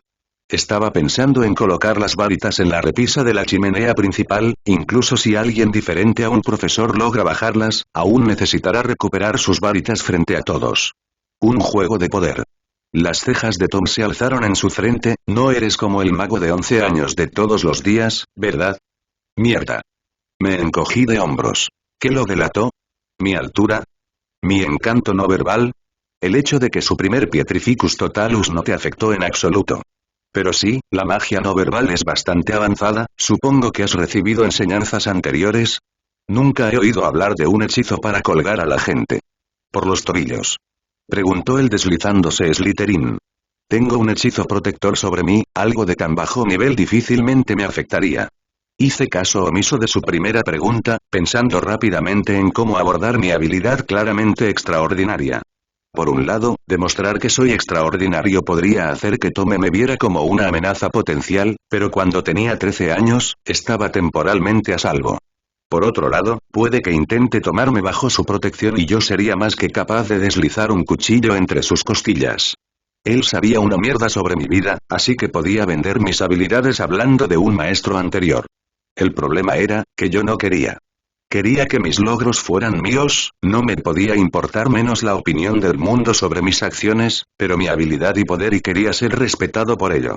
Estaba pensando en colocar las varitas en la repisa de la chimenea principal, incluso si alguien diferente a un profesor logra bajarlas, aún necesitará recuperar sus varitas frente a todos. Un juego de poder. Las cejas de Tom se alzaron en su frente. No eres como el mago de 11 años de todos los días, ¿verdad? Mierda. Me encogí de hombros. ¿Qué lo delató? ¿Mi altura? ¿Mi encanto no verbal? El hecho de que su primer Pietrificus Totalus no te afectó en absoluto. Pero sí, la magia no verbal es bastante avanzada. Supongo que has recibido enseñanzas anteriores. Nunca he oído hablar de un hechizo para colgar a la gente. ¿Por los tobillos? Preguntó él deslizándose Slytherin. Tengo un hechizo protector sobre mí, algo de tan bajo nivel difícilmente me afectaría. Hice caso omiso de su primera pregunta, pensando rápidamente en cómo abordar mi habilidad claramente extraordinaria. Por un lado, demostrar que soy extraordinario podría hacer que Tom me viera como una amenaza potencial, pero cuando tenía 13 años, estaba temporalmente a salvo. Por otro lado, puede que intente tomarme bajo su protección y yo sería más que capaz de deslizar un cuchillo entre sus costillas. Él sabía una mierda sobre mi vida, así que podía vender mis habilidades hablando de un maestro anterior. El problema era, que yo no quería. Quería que mis logros fueran míos, no me podía importar menos la opinión del mundo sobre mis acciones, pero mi habilidad y poder y quería ser respetado por ello.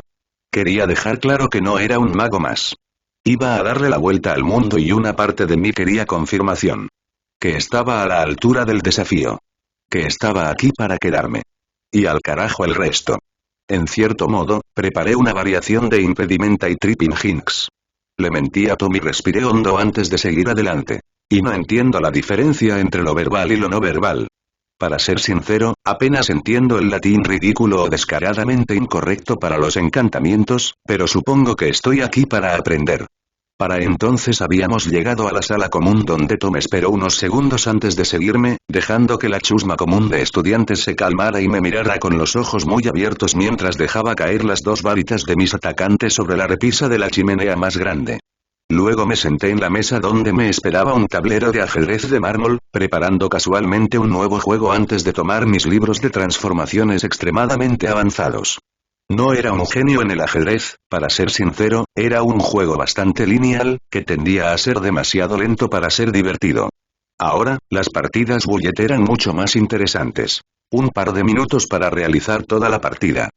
Quería dejar claro que no era un mago más. Iba a darle la vuelta al mundo y una parte de mí quería confirmación. Que estaba a la altura del desafío. Que estaba aquí para quedarme. Y al carajo el resto. En cierto modo, preparé una variación de impedimenta y tripping hinks. Le mentí a Tom y respiré hondo antes de seguir adelante. Y no entiendo la diferencia entre lo verbal y lo no verbal. Para ser sincero, apenas entiendo el latín ridículo o descaradamente incorrecto para los encantamientos, pero supongo que estoy aquí para aprender. Para entonces habíamos llegado a la sala común donde Tom esperó unos segundos antes de seguirme, dejando que la chusma común de estudiantes se calmara y me mirara con los ojos muy abiertos mientras dejaba caer las 2 varitas de mis atacantes sobre la repisa de la chimenea más grande. Luego me senté en la mesa donde me esperaba un tablero de ajedrez de mármol, preparando casualmente un nuevo juego antes de tomar mis libros de transformaciones extremadamente avanzados. No era un genio en el ajedrez, para ser sincero, era un juego bastante lineal, que tendía a ser demasiado lento para ser divertido. Ahora, las partidas bullet eran mucho más interesantes. Un par de minutos para realizar toda la partida.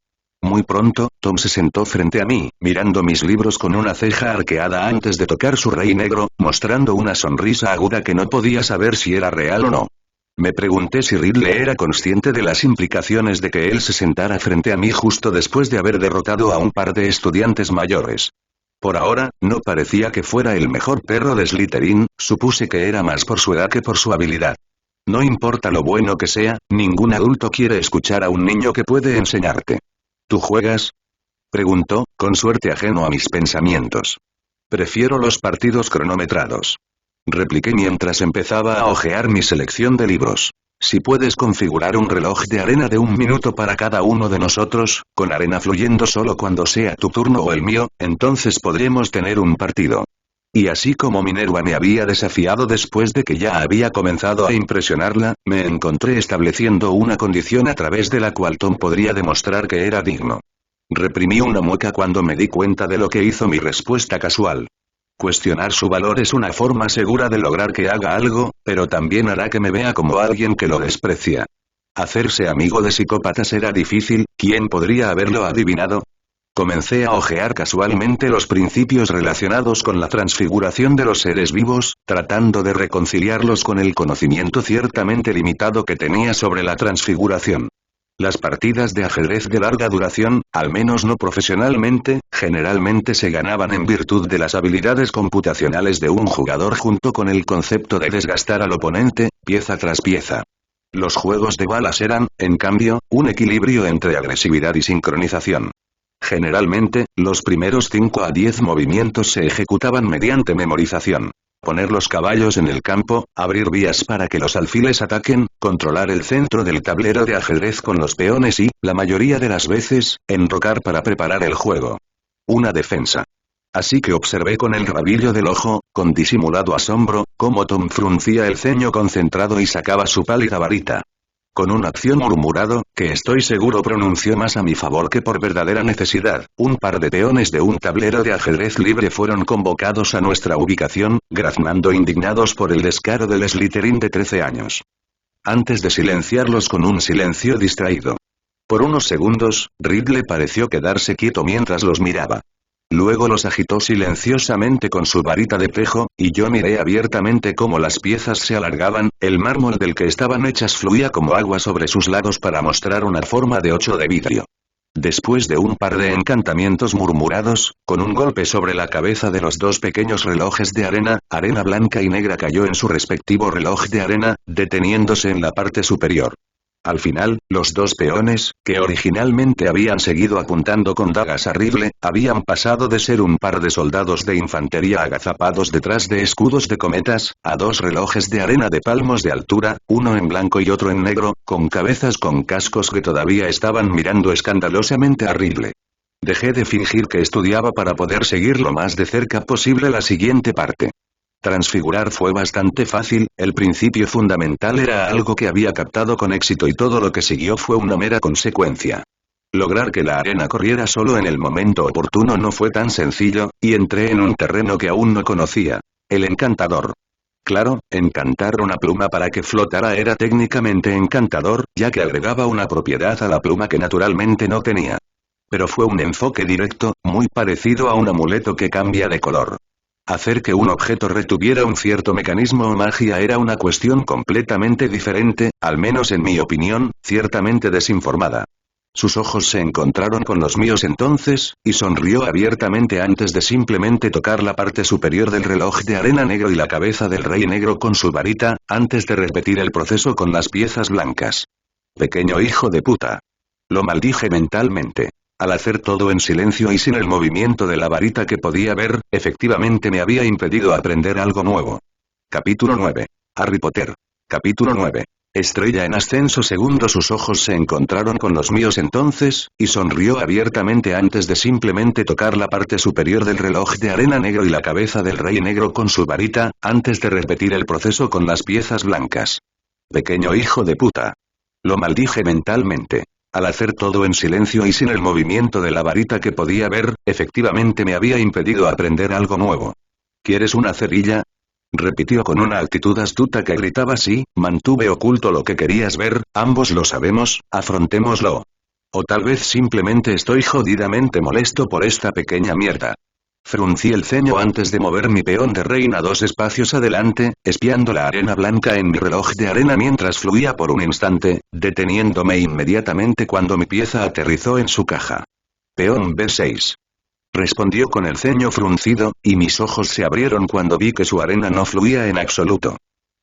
Muy pronto, Tom se sentó frente a mí, mirando mis libros con una ceja arqueada antes de tocar su rey negro, mostrando una sonrisa aguda que no podía saber si era real o no. Me pregunté si Ridley era consciente de las implicaciones de que él se sentara frente a mí justo después de haber derrotado a un par de estudiantes mayores. Por ahora, no parecía que fuera el mejor perro de Slytherin, supuse que era más por su edad que por su habilidad. No importa lo bueno que sea, ningún adulto quiere escuchar a un niño que puede enseñarte. ¿Tú juegas?, preguntó, con suerte ajeno a mis pensamientos. Prefiero los partidos cronometrados. Repliqué mientras empezaba a hojear mi selección de libros. Si puedes configurar un reloj de arena de 1 minuto para cada uno de nosotros, con arena fluyendo solo cuando sea tu turno o el mío, entonces podremos tener un partido. Y así como Minerva me había desafiado después de que ya había comenzado a impresionarla, me encontré estableciendo una condición a través de la cual Tom podría demostrar que era digno. Reprimí una mueca cuando me di cuenta de lo que hizo mi respuesta casual. Cuestionar su valor es una forma segura de lograr que haga algo, pero también hará que me vea como alguien que lo desprecia. Hacerse amigo de psicópatas era difícil, ¿quién podría haberlo adivinado? Comencé a hojear casualmente los principios relacionados con la transfiguración de los seres vivos, tratando de reconciliarlos con el conocimiento ciertamente limitado que tenía sobre la transfiguración. Las partidas de ajedrez de larga duración, al menos no profesionalmente, generalmente se ganaban en virtud de las habilidades computacionales de un jugador junto con el concepto de desgastar al oponente, pieza tras pieza. Los juegos de balas eran, en cambio, un equilibrio entre agresividad y sincronización. Generalmente, los primeros 5 a 10 movimientos se ejecutaban mediante memorización. Poner los caballos en el campo, abrir vías para que los alfiles ataquen, controlar el centro del tablero de ajedrez con los peones y, la mayoría de las veces, enrocar para preparar el juego. Una defensa. Así que observé con el rabillo del ojo, con disimulado asombro, cómo Tom fruncía el ceño concentrado y sacaba su pálida varita. Con una acción murmurado, que estoy seguro pronunció más a mi favor que por verdadera necesidad, un par de peones de un tablero de ajedrez libre fueron convocados a nuestra ubicación, graznando indignados por el descaro del Slytherin de 13 años. Antes de silenciarlos con un silencio distraído. Por unos segundos, Ridley pareció quedarse quieto mientras los miraba. Luego los agitó silenciosamente con su varita de tejo, y yo miré abiertamente cómo las piezas se alargaban, el mármol del que estaban hechas fluía como agua sobre sus lados para mostrar una forma de 8 de vidrio. Después de un par de encantamientos murmurados, con un golpe sobre la cabeza de los 2 pequeños relojes de arena, arena blanca y negra cayó en su respectivo reloj de arena, deteniéndose en la parte superior. Al final, los 2 peones, que originalmente habían seguido apuntando con dagas a Ridley, habían pasado de ser un par de soldados de infantería agazapados detrás de escudos de cometas, a 2 relojes de arena de palmos de altura, uno en blanco y otro en negro, con cabezas con cascos que todavía estaban mirando escandalosamente a Ridley. Dejé de fingir que estudiaba para poder seguir lo más de cerca posible la siguiente parte. Transfigurar fue bastante fácil, el principio fundamental era algo que había captado con éxito y todo lo que siguió fue una mera consecuencia. Lograr que la arena corriera solo en el momento oportuno no fue tan sencillo, y entré en un terreno que aún no conocía. El encantador. Claro, encantar una pluma para que flotara era técnicamente encantador, ya que agregaba una propiedad a la pluma que naturalmente no tenía. Pero fue un enfoque directo, muy parecido a un amuleto que cambia de color. Hacer que un objeto retuviera un cierto mecanismo o magia era una cuestión completamente diferente, al menos en mi opinión, ciertamente desinformada. Sus ojos se encontraron con los míos entonces, y sonrió abiertamente antes de simplemente tocar la parte superior del reloj de arena negro y la cabeza del rey negro con su varita, antes de repetir el proceso con las piezas blancas. Pequeño hijo de puta. Lo maldije mentalmente. Al hacer todo en silencio y sin el movimiento de la varita que podía ver, efectivamente me había impedido aprender algo nuevo. Capítulo 9. Harry Potter. Capítulo 9. Estrella en ascenso. Segundo, sus ojos se encontraron con los míos entonces, y sonrió abiertamente antes de simplemente tocar la parte superior del reloj de arena negro y la cabeza del rey negro con su varita, antes de repetir el proceso con las piezas blancas. Pequeño hijo de puta. Lo maldije mentalmente. Al hacer todo en silencio y sin el movimiento de la varita que podía ver, efectivamente me había impedido aprender algo nuevo. ¿Quieres una cerilla? Repitió con una actitud astuta que gritaba sí, mantuve oculto lo que querías ver, ambos lo sabemos, afrontémoslo. O tal vez simplemente estoy jodidamente molesto por esta pequeña mierda. Fruncí el ceño antes de mover mi peón de reina 2 espacios adelante, espiando la arena blanca en mi reloj de arena mientras fluía por un instante, deteniéndome inmediatamente cuando mi pieza aterrizó en su caja. Peón B6. Respondió con el ceño fruncido, y mis ojos se abrieron cuando vi que su arena no fluía en absoluto.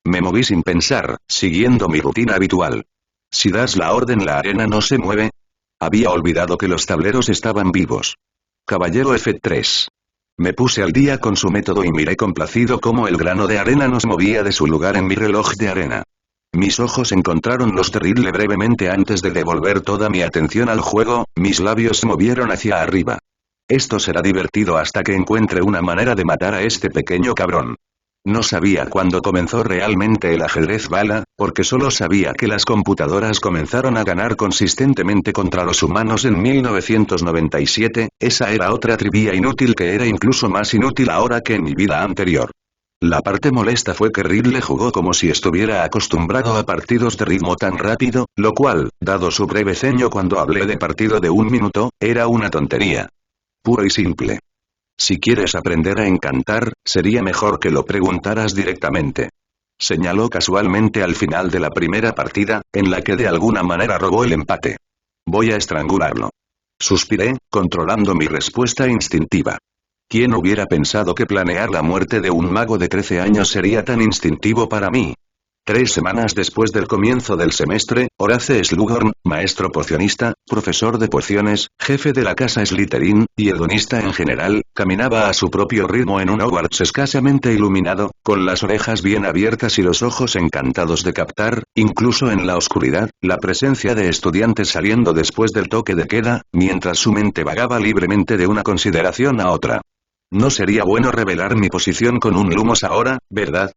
Me moví sin pensar, siguiendo mi rutina habitual. Si das la orden, la arena no se mueve. Había olvidado que los tableros estaban vivos. Caballero F3. Me puse al día con su método y miré complacido cómo el grano de arena no se movía de su lugar en mi reloj de arena. Mis ojos encontraron los de Riddle brevemente antes de devolver toda mi atención al juego, mis labios se movieron hacia arriba. Esto será divertido hasta que encuentre una manera de matar a este pequeño cabrón. No sabía cuándo comenzó realmente el ajedrez bala, porque solo sabía que las computadoras comenzaron a ganar consistentemente contra los humanos en 1997, esa era otra trivia inútil que era incluso más inútil ahora que en mi vida anterior. La parte molesta fue que Riddle jugó como si estuviera acostumbrado a partidos de ritmo tan rápido, lo cual, dado su breve ceño cuando hablé de partido de 1 minuto, era una tontería. Puro y simple. Si quieres aprender a encantar, sería mejor que lo preguntaras directamente. Señaló casualmente al final de la primera partida, en la que de alguna manera robó el empate. Voy a estrangularlo. Suspiré, controlando mi respuesta instintiva. ¿Quién hubiera pensado que planear la muerte de un mago de 13 años sería tan instintivo para mí? 3 semanas después del comienzo del semestre, Horace Slughorn, maestro pocionista, profesor de pociones, jefe de la casa Slytherin, y hedonista en general, caminaba a su propio ritmo en un Hogwarts escasamente iluminado, con las orejas bien abiertas y los ojos encantados de captar, incluso en la oscuridad, la presencia de estudiantes saliendo después del toque de queda, mientras su mente vagaba libremente de una consideración a otra. No sería bueno revelar mi posición con un Lumos ahora, ¿verdad?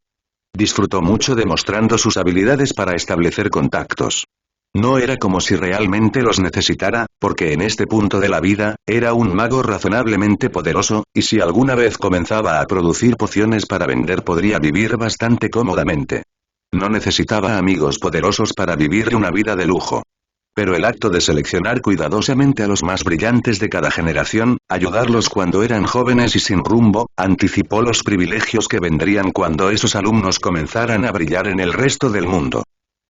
Disfrutó mucho demostrando sus habilidades para establecer contactos. No era como si realmente los necesitara, porque en este punto de la vida, era un mago razonablemente poderoso, y si alguna vez comenzaba a producir pociones para vender podría vivir bastante cómodamente. No necesitaba amigos poderosos para vivir una vida de lujo. Pero el acto de seleccionar cuidadosamente a los más brillantes de cada generación, ayudarlos cuando eran jóvenes y sin rumbo, anticipó los privilegios que vendrían cuando esos alumnos comenzaran a brillar en el resto del mundo.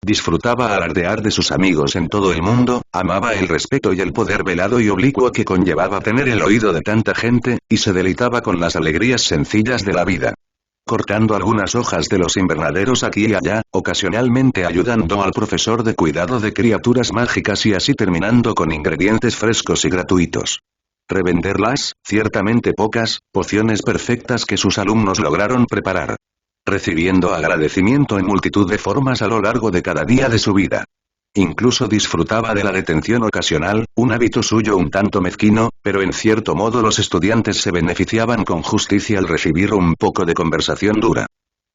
Disfrutaba alardear de sus amigos en todo el mundo, amaba el respeto y el poder velado y oblicuo que conllevaba tener el oído de tanta gente, y se deleitaba con las alegrías sencillas de la vida. Cortando algunas hojas de los invernaderos aquí y allá, ocasionalmente ayudando al profesor de cuidado de criaturas mágicas y así terminando con ingredientes frescos y gratuitos. Revender las, ciertamente pocas, pociones perfectas que sus alumnos lograron preparar. Recibiendo agradecimiento en multitud de formas a lo largo de cada día de su vida. Incluso disfrutaba de la detención ocasional, un hábito suyo un tanto mezquino, pero en cierto modo los estudiantes se beneficiaban con justicia al recibir un poco de conversación dura.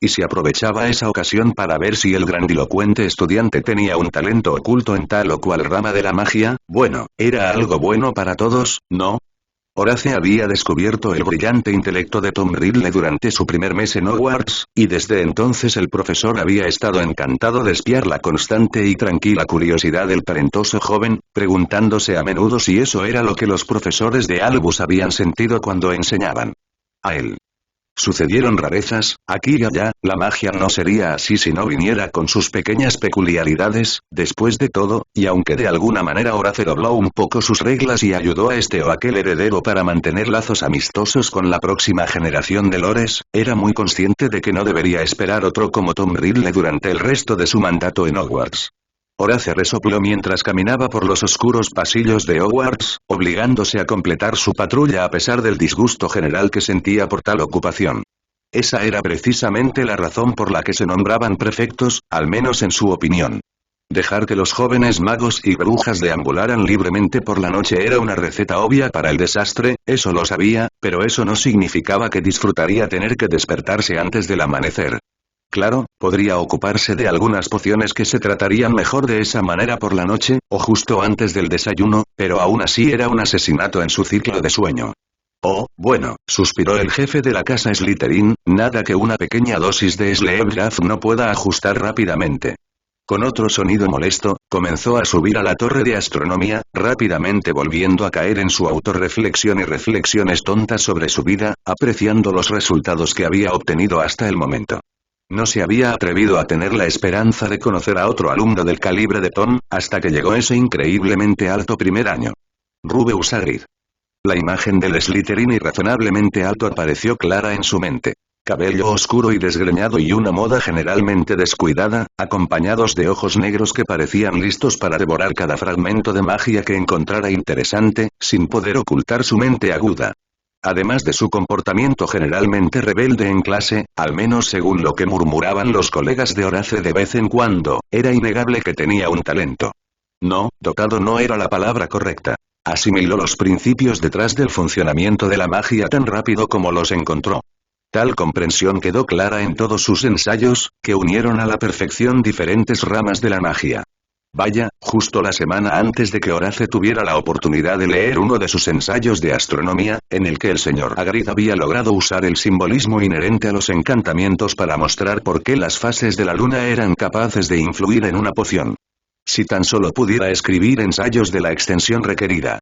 Y si aprovechaba esa ocasión para ver si el grandilocuente estudiante tenía un talento oculto en tal o cual rama de la magia, bueno, era algo bueno para todos, ¿no? Horace había descubierto el brillante intelecto de Tom Riddle durante su primer mes en Hogwarts, y desde entonces el profesor había estado encantado de espiar la constante y tranquila curiosidad del talentoso joven, preguntándose a menudo si eso era lo que los profesores de Albus habían sentido cuando enseñaban a él. Sucedieron rarezas, aquí y allá, la magia no sería así si no viniera con sus pequeñas peculiaridades, después de todo, y aunque de alguna manera Horace dobló un poco sus reglas y ayudó a este o aquel heredero para mantener lazos amistosos con la próxima generación de lores, era muy consciente de que no debería esperar otro como Tom Riddle durante el resto de su mandato en Hogwarts. Horace resopló mientras caminaba por los oscuros pasillos de Hogwarts, obligándose a completar su patrulla a pesar del disgusto general que sentía por tal ocupación. Esa era precisamente la razón por la que se nombraban prefectos, al menos en su opinión. Dejar que los jóvenes magos y brujas deambularan libremente por la noche era una receta obvia para el desastre, eso lo sabía, pero eso no significaba que disfrutaría tener que despertarse antes del amanecer. Claro, podría ocuparse de algunas pociones que se tratarían mejor de esa manera por la noche, o justo antes del desayuno, pero aún así era un asesinato en su ciclo de sueño. Oh, bueno, suspiró el jefe de la casa Slytherin, nada que una pequeña dosis de Slapdraft no pueda ajustar rápidamente. Con otro sonido molesto, comenzó a subir a la torre de astronomía, rápidamente volviendo a caer en su autorreflexión y reflexiones tontas sobre su vida, apreciando los resultados que había obtenido hasta el momento. No se había atrevido a tener la esperanza de conocer a otro alumno del calibre de Tom, hasta que llegó ese increíblemente alto primer año. Rubeus Hagrid. La imagen del Slytherin irrazonablemente alto apareció clara en su mente. Cabello oscuro y desgreñado y una moda generalmente descuidada, acompañados de ojos negros que parecían listos para devorar cada fragmento de magia que encontrara interesante, sin poder ocultar su mente aguda. Además de su comportamiento generalmente rebelde en clase, al menos según lo que murmuraban los colegas de Horace de vez en cuando, era innegable que tenía un talento. No, dotado no era la palabra correcta. Asimiló los principios detrás del funcionamiento de la magia tan rápido como los encontró. Tal comprensión quedó clara en todos sus ensayos, que unieron a la perfección diferentes ramas de la magia. Vaya, justo la semana antes de que Horace tuviera la oportunidad de leer uno de sus ensayos de astronomía, en el que el señor Hagrid había logrado usar el simbolismo inherente a los encantamientos para mostrar por qué las fases de la luna eran capaces de influir en una poción. Si tan solo pudiera escribir ensayos de la extensión requerida.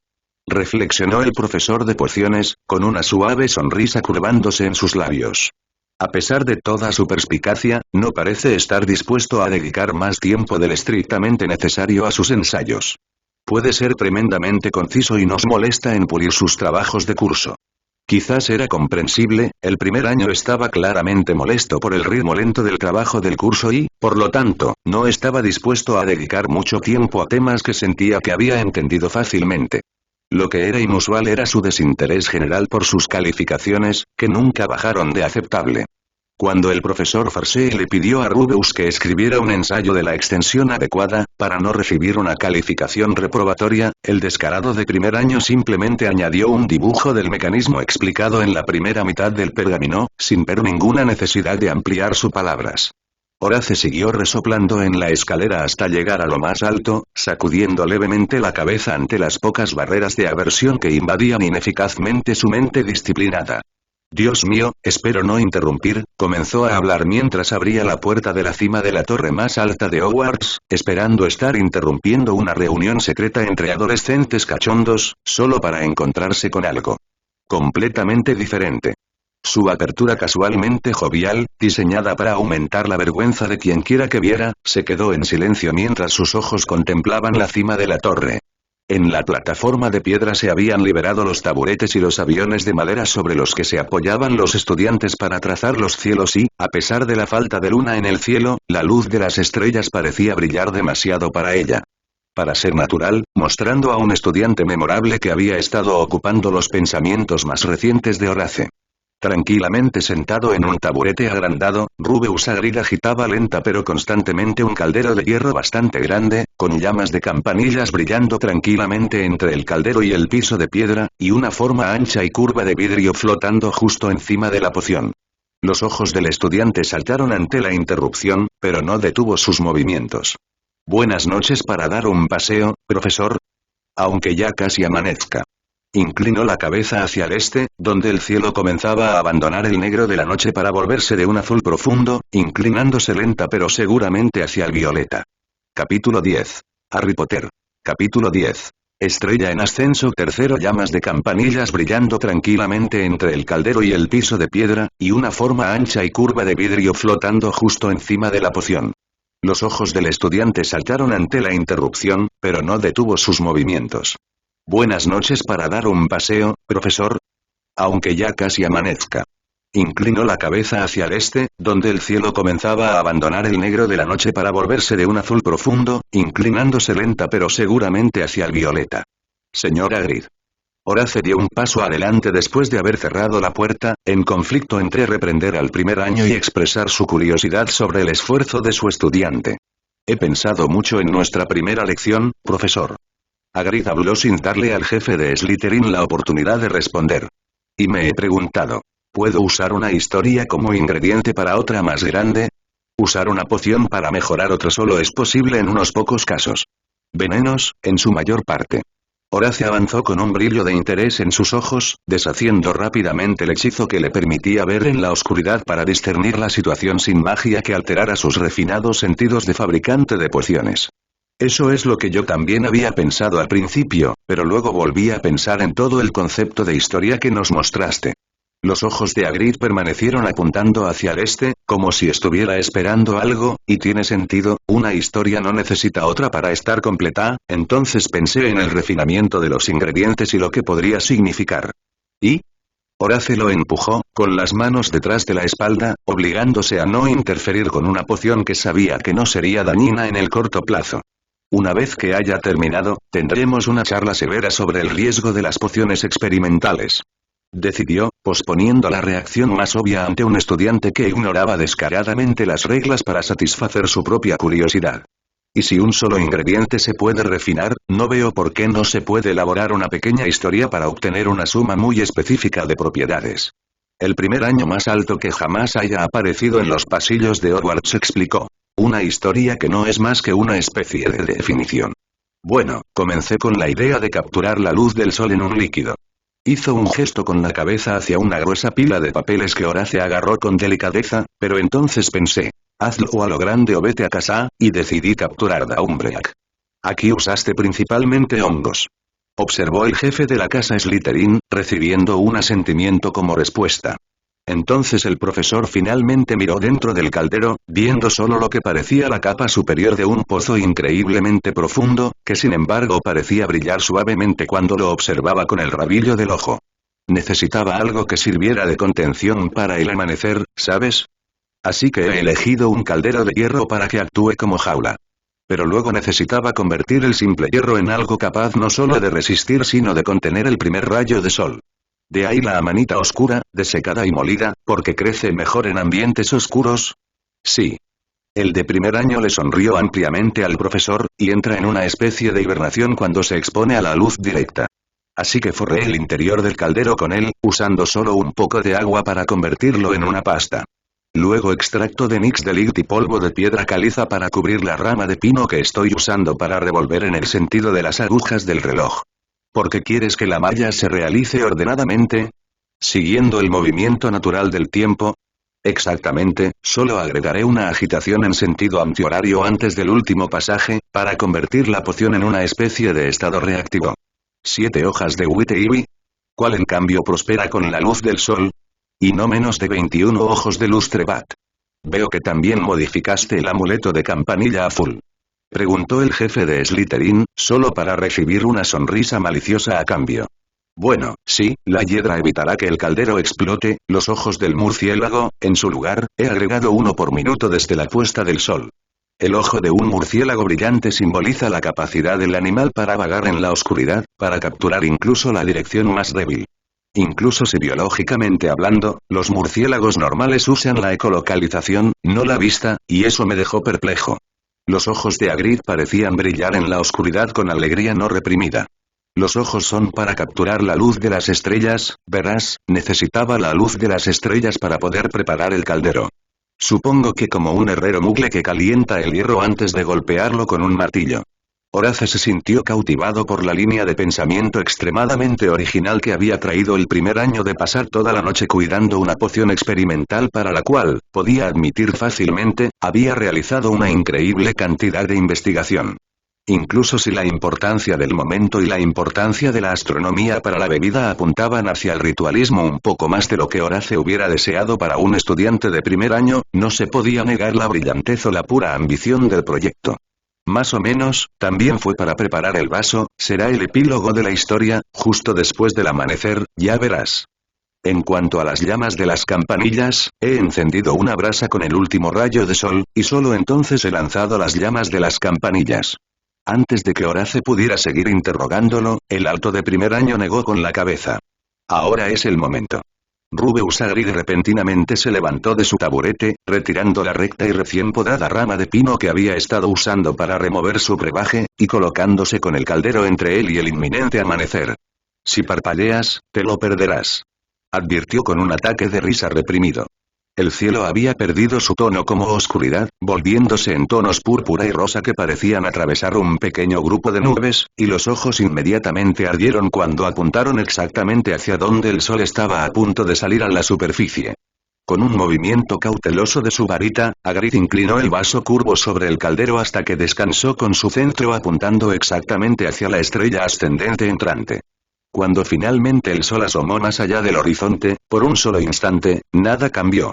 Reflexionó el profesor de pociones, con una suave sonrisa curvándose en sus labios. A pesar de toda su perspicacia, no parece estar dispuesto a dedicar más tiempo del estrictamente necesario a sus ensayos. Puede ser tremendamente conciso y nos molesta en pulir sus trabajos de curso. Quizás era comprensible, el primer año estaba claramente molesto por el ritmo lento del trabajo del curso y, por lo tanto, no estaba dispuesto a dedicar mucho tiempo a temas que sentía que había entendido fácilmente. Lo que era inusual era su desinterés general por sus calificaciones, que nunca bajaron de aceptable. Cuando el profesor Farseer le pidió a Rubeus que escribiera un ensayo de la extensión adecuada, para no recibir una calificación reprobatoria, el descarado de primer año simplemente añadió un dibujo del mecanismo explicado en la primera mitad del pergamino, sin ver ninguna necesidad de ampliar sus palabras. Horace siguió resoplando en la escalera hasta llegar a lo más alto, sacudiendo levemente la cabeza ante las pocas barreras de aversión que invadían ineficazmente su mente disciplinada. Dios mío, espero no interrumpir, comenzó a hablar mientras abría la puerta de la cima de la torre más alta de Hogwarts, esperando estar interrumpiendo una reunión secreta entre adolescentes cachondos, solo para encontrarse con algo completamente diferente. Su apertura casualmente jovial, diseñada para aumentar la vergüenza de quienquiera que viera, se quedó en silencio mientras sus ojos contemplaban la cima de la torre. En la plataforma de piedra se habían liberado los taburetes y los aviones de madera sobre los que se apoyaban los estudiantes para trazar los cielos y, a pesar de la falta de luna en el cielo, la luz de las estrellas parecía brillar demasiado para ella. Para ser natural, mostrando a un estudiante memorable que había estado ocupando los pensamientos más recientes de Horace. Tranquilamente sentado en un taburete agrandado, Rubeus Hagrid agitaba lenta pero constantemente un caldero de hierro bastante grande, con llamas de campanillas brillando tranquilamente entre el caldero y el piso de piedra, y una forma ancha y curva de vidrio flotando justo encima de la poción. Los ojos del estudiante saltaron ante la interrupción, pero no detuvo sus movimientos. Buenas noches para dar un paseo, profesor. Aunque ya casi amanezca. Inclinó la cabeza hacia el este, donde el cielo comenzaba a abandonar el negro de la noche para volverse de un azul profundo, inclinándose lenta pero seguramente hacia el violeta. Capítulo 10. Harry Potter. Capítulo 10. Estrella en ascenso. Tercero. Llamas de campanillas brillando tranquilamente entre el caldero y el piso de piedra, y una forma ancha y curva de vidrio flotando justo encima de la poción. Los ojos del estudiante saltaron ante la interrupción, pero no detuvo sus movimientos. Buenas noches para dar un paseo, profesor. Aunque ya casi amanezca. Inclinó la cabeza hacia el este, donde el cielo comenzaba a abandonar el negro de la noche para volverse de un azul profundo, inclinándose lenta pero seguramente hacia el violeta. Señor Hagrid. Horace dio un paso adelante después de haber cerrado la puerta, en conflicto entre reprender al primer año y expresar su curiosidad sobre el esfuerzo de su estudiante. He pensado mucho en nuestra primera lección, profesor. Hagrid habló sin darle al jefe de Slytherin la oportunidad de responder. Y me he preguntado, ¿puedo usar una historia como ingrediente para otra más grande? Usar una poción para mejorar otra solo es posible en unos pocos casos. Venenos, en su mayor parte. Horace avanzó con un brillo de interés en sus ojos, deshaciendo rápidamente el hechizo que le permitía ver en la oscuridad para discernir la situación sin magia que alterara sus refinados sentidos de fabricante de pociones. Eso es lo que yo también había pensado al principio, pero luego volví a pensar en todo el concepto de historia que nos mostraste. Los ojos de Hagrid permanecieron apuntando hacia el este, como si estuviera esperando algo, y tiene sentido, una historia no necesita otra para estar completa. Entonces pensé en el refinamiento de los ingredientes y lo que podría significar. ¿Y? Horace lo empujó, con las manos detrás de la espalda, obligándose a no interferir con una poción que sabía que no sería dañina en el corto plazo. Una vez que haya terminado, tendremos una charla severa sobre el riesgo de las pociones experimentales. Decidió, posponiendo la reacción más obvia ante un estudiante que ignoraba descaradamente las reglas para satisfacer su propia curiosidad. Y si un solo ingrediente se puede refinar, no veo por qué no se puede elaborar una pequeña historia para obtener una suma muy específica de propiedades. El primer año más alto que jamás haya aparecido en los pasillos de Hogwarts explicó. Una historia que no es más que una especie de definición. Bueno, comencé con la idea de capturar la luz del sol en un líquido. Hizo un gesto con la cabeza hacia una gruesa pila de papeles que Horace agarró con delicadeza, pero entonces pensé, hazlo a lo grande o vete a casa, y decidí capturar Daumbreak. Aquí usaste principalmente hongos. Observó el jefe de la casa Slytherin, recibiendo un asentimiento como respuesta. Entonces el profesor finalmente miró dentro del caldero, viendo solo lo que parecía la capa superior de un pozo increíblemente profundo, que sin embargo parecía brillar suavemente cuando lo observaba con el rabillo del ojo. Necesitaba algo que sirviera de contención para el amanecer, ¿sabes? Así que he elegido un caldero de hierro para que actúe como jaula. Pero luego necesitaba convertir el simple hierro en algo capaz no solo de resistir sino de contener el primer rayo de sol. De ahí la amanita oscura, desecada y molida, porque crece mejor en ambientes oscuros. Sí. El de primer año le sonrió ampliamente al profesor, y entra en una especie de hibernación cuando se expone a la luz directa. Así que forré el interior del caldero con él, usando solo un poco de agua para convertirlo en una pasta. Luego extracto de Nix Delict y polvo de piedra caliza para cubrir la rama de pino que estoy usando para revolver en el sentido de las agujas del reloj. ¿Por qué quieres que la malla se realice ordenadamente? ¿Siguiendo el movimiento natural del tiempo? Exactamente, solo agregaré una agitación en sentido antihorario antes del último pasaje, para convertir la poción en una especie de estado reactivo. 7 hojas de White Ivy. ¿Cuál en cambio prospera con la luz del sol? Y no menos de 21 ojos de Lustrebat. Veo que también modificaste el amuleto de campanilla azul. Preguntó el jefe de Slytherin, solo para recibir una sonrisa maliciosa a cambio. Bueno, sí, la hiedra evitará que el caldero explote. Los ojos del murciélago, en su lugar, he agregado 1 por minuto desde la puesta del sol. El ojo de un murciélago brillante simboliza la capacidad del animal para vagar en la oscuridad, para capturar incluso la dirección más débil. Incluso si biológicamente hablando, los murciélagos normales usan la ecolocalización, no la vista, y eso me dejó perplejo. Los ojos de Hagrid parecían brillar en la oscuridad con alegría no reprimida. Los ojos son para capturar la luz de las estrellas, verás, necesitaba la luz de las estrellas para poder preparar el caldero. Supongo que como un herrero mugle que calienta el hierro antes de golpearlo con un martillo. Horace se sintió cautivado por la línea de pensamiento extremadamente original que había traído el primer año de pasar toda la noche cuidando una poción experimental para la cual, podía admitir fácilmente, había realizado una increíble cantidad de investigación. Incluso si la importancia del momento y la importancia de la astronomía para la bebida apuntaban hacia el ritualismo un poco más de lo que Horace hubiera deseado para un estudiante de primer año, no se podía negar la brillantez o la pura ambición del proyecto. Más o menos, también fue para preparar el vaso, será el epílogo de la historia, justo después del amanecer, ya verás. En cuanto a las llamas de las campanillas, he encendido una brasa con el último rayo de sol, y solo entonces he lanzado las llamas de las campanillas. Antes de que Horace pudiera seguir interrogándolo, el alto de primer año negó con la cabeza. Ahora es el momento. Rubeus Hagrid repentinamente se levantó de su taburete, retirando la recta y recién podada rama de pino que había estado usando para remover su brebaje, y colocándose con el caldero entre él y el inminente amanecer. Si parpadeas, te lo perderás. Advirtió con un ataque de risa reprimido. El cielo había perdido su tono como oscuridad, volviéndose en tonos púrpura y rosa que parecían atravesar un pequeño grupo de nubes, y los ojos inmediatamente ardieron cuando apuntaron exactamente hacia donde el sol estaba a punto de salir a la superficie. Con un movimiento cauteloso de su varita, Hagrid inclinó el vaso curvo sobre el caldero hasta que descansó con su centro apuntando exactamente hacia la estrella ascendente entrante. Cuando finalmente el sol asomó más allá del horizonte, por un solo instante, nada cambió.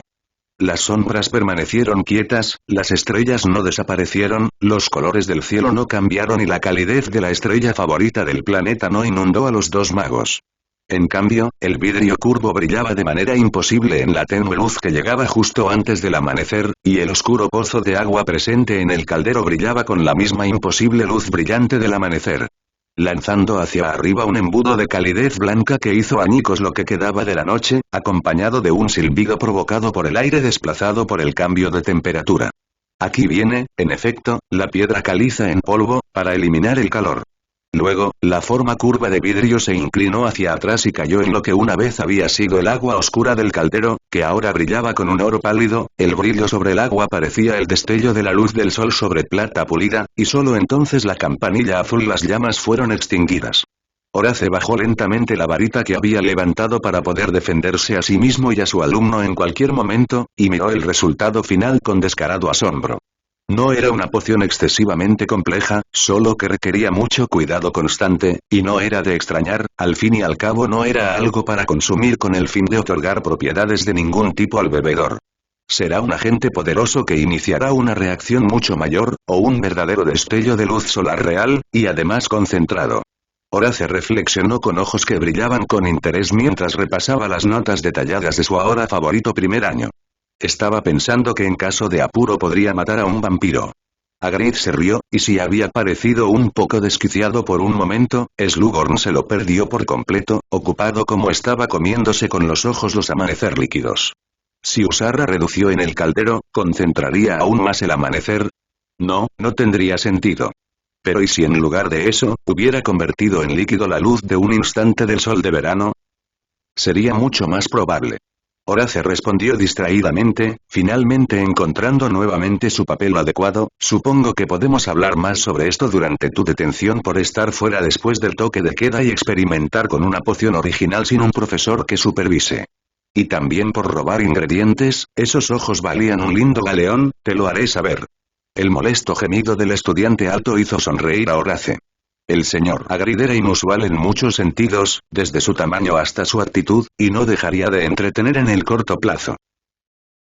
Las sombras permanecieron quietas, las estrellas no desaparecieron, los colores del cielo no cambiaron y la calidez de la estrella favorita del planeta no inundó a los dos magos. En cambio, el vidrio curvo brillaba de manera imposible en la tenue luz que llegaba justo antes del amanecer, y el oscuro pozo de agua presente en el caldero brillaba con la misma imposible luz brillante del amanecer. Lanzando hacia arriba un embudo de calidez blanca que hizo añicos lo que quedaba de la noche, acompañado de un silbido provocado por el aire desplazado por el cambio de temperatura. Aquí viene, en efecto, la piedra caliza en polvo, para eliminar el calor. Luego, la forma curva de vidrio se inclinó hacia atrás y cayó en lo que una vez había sido el agua oscura del caldero, que ahora brillaba con un oro pálido, el brillo sobre el agua parecía el destello de la luz del sol sobre plata pulida, y solo entonces la campanilla azul y las llamas fueron extinguidas. Horace bajó lentamente la varita que había levantado para poder defenderse a sí mismo y a su alumno en cualquier momento, y miró el resultado final con descarado asombro. No era una poción excesivamente compleja, solo que requería mucho cuidado constante, y no era de extrañar, al fin y al cabo no era algo para consumir con el fin de otorgar propiedades de ningún tipo al bebedor. Será un agente poderoso que iniciará una reacción mucho mayor, o un verdadero destello de luz solar real, y además concentrado. Horace reflexionó con ojos que brillaban con interés mientras repasaba las notas detalladas de su ahora favorito primer año. Estaba pensando que en caso de apuro podría matar a un vampiro. Hagrid se rió, y si había parecido un poco desquiciado por un momento, Slughorn se lo perdió por completo, ocupado como estaba comiéndose con los ojos los amanecer líquidos. Si usara reducción en el caldero, ¿concentraría aún más el amanecer? No, no tendría sentido. Pero ¿y si en lugar de eso, hubiera convertido en líquido la luz de un instante del sol de verano? Sería mucho más probable. Horace respondió distraídamente, finalmente encontrando nuevamente su papel adecuado. Supongo que podemos hablar más sobre esto durante tu detención por estar fuera después del toque de queda y experimentar con una poción original sin un profesor que supervise. Y también por robar ingredientes, esos ojos valían un lindo galeón, te lo haré saber. El molesto gemido del estudiante alto hizo sonreír a Horace. El señor Hagrid era inusual en muchos sentidos, desde su tamaño hasta su actitud, y no dejaría de entretener en el corto plazo.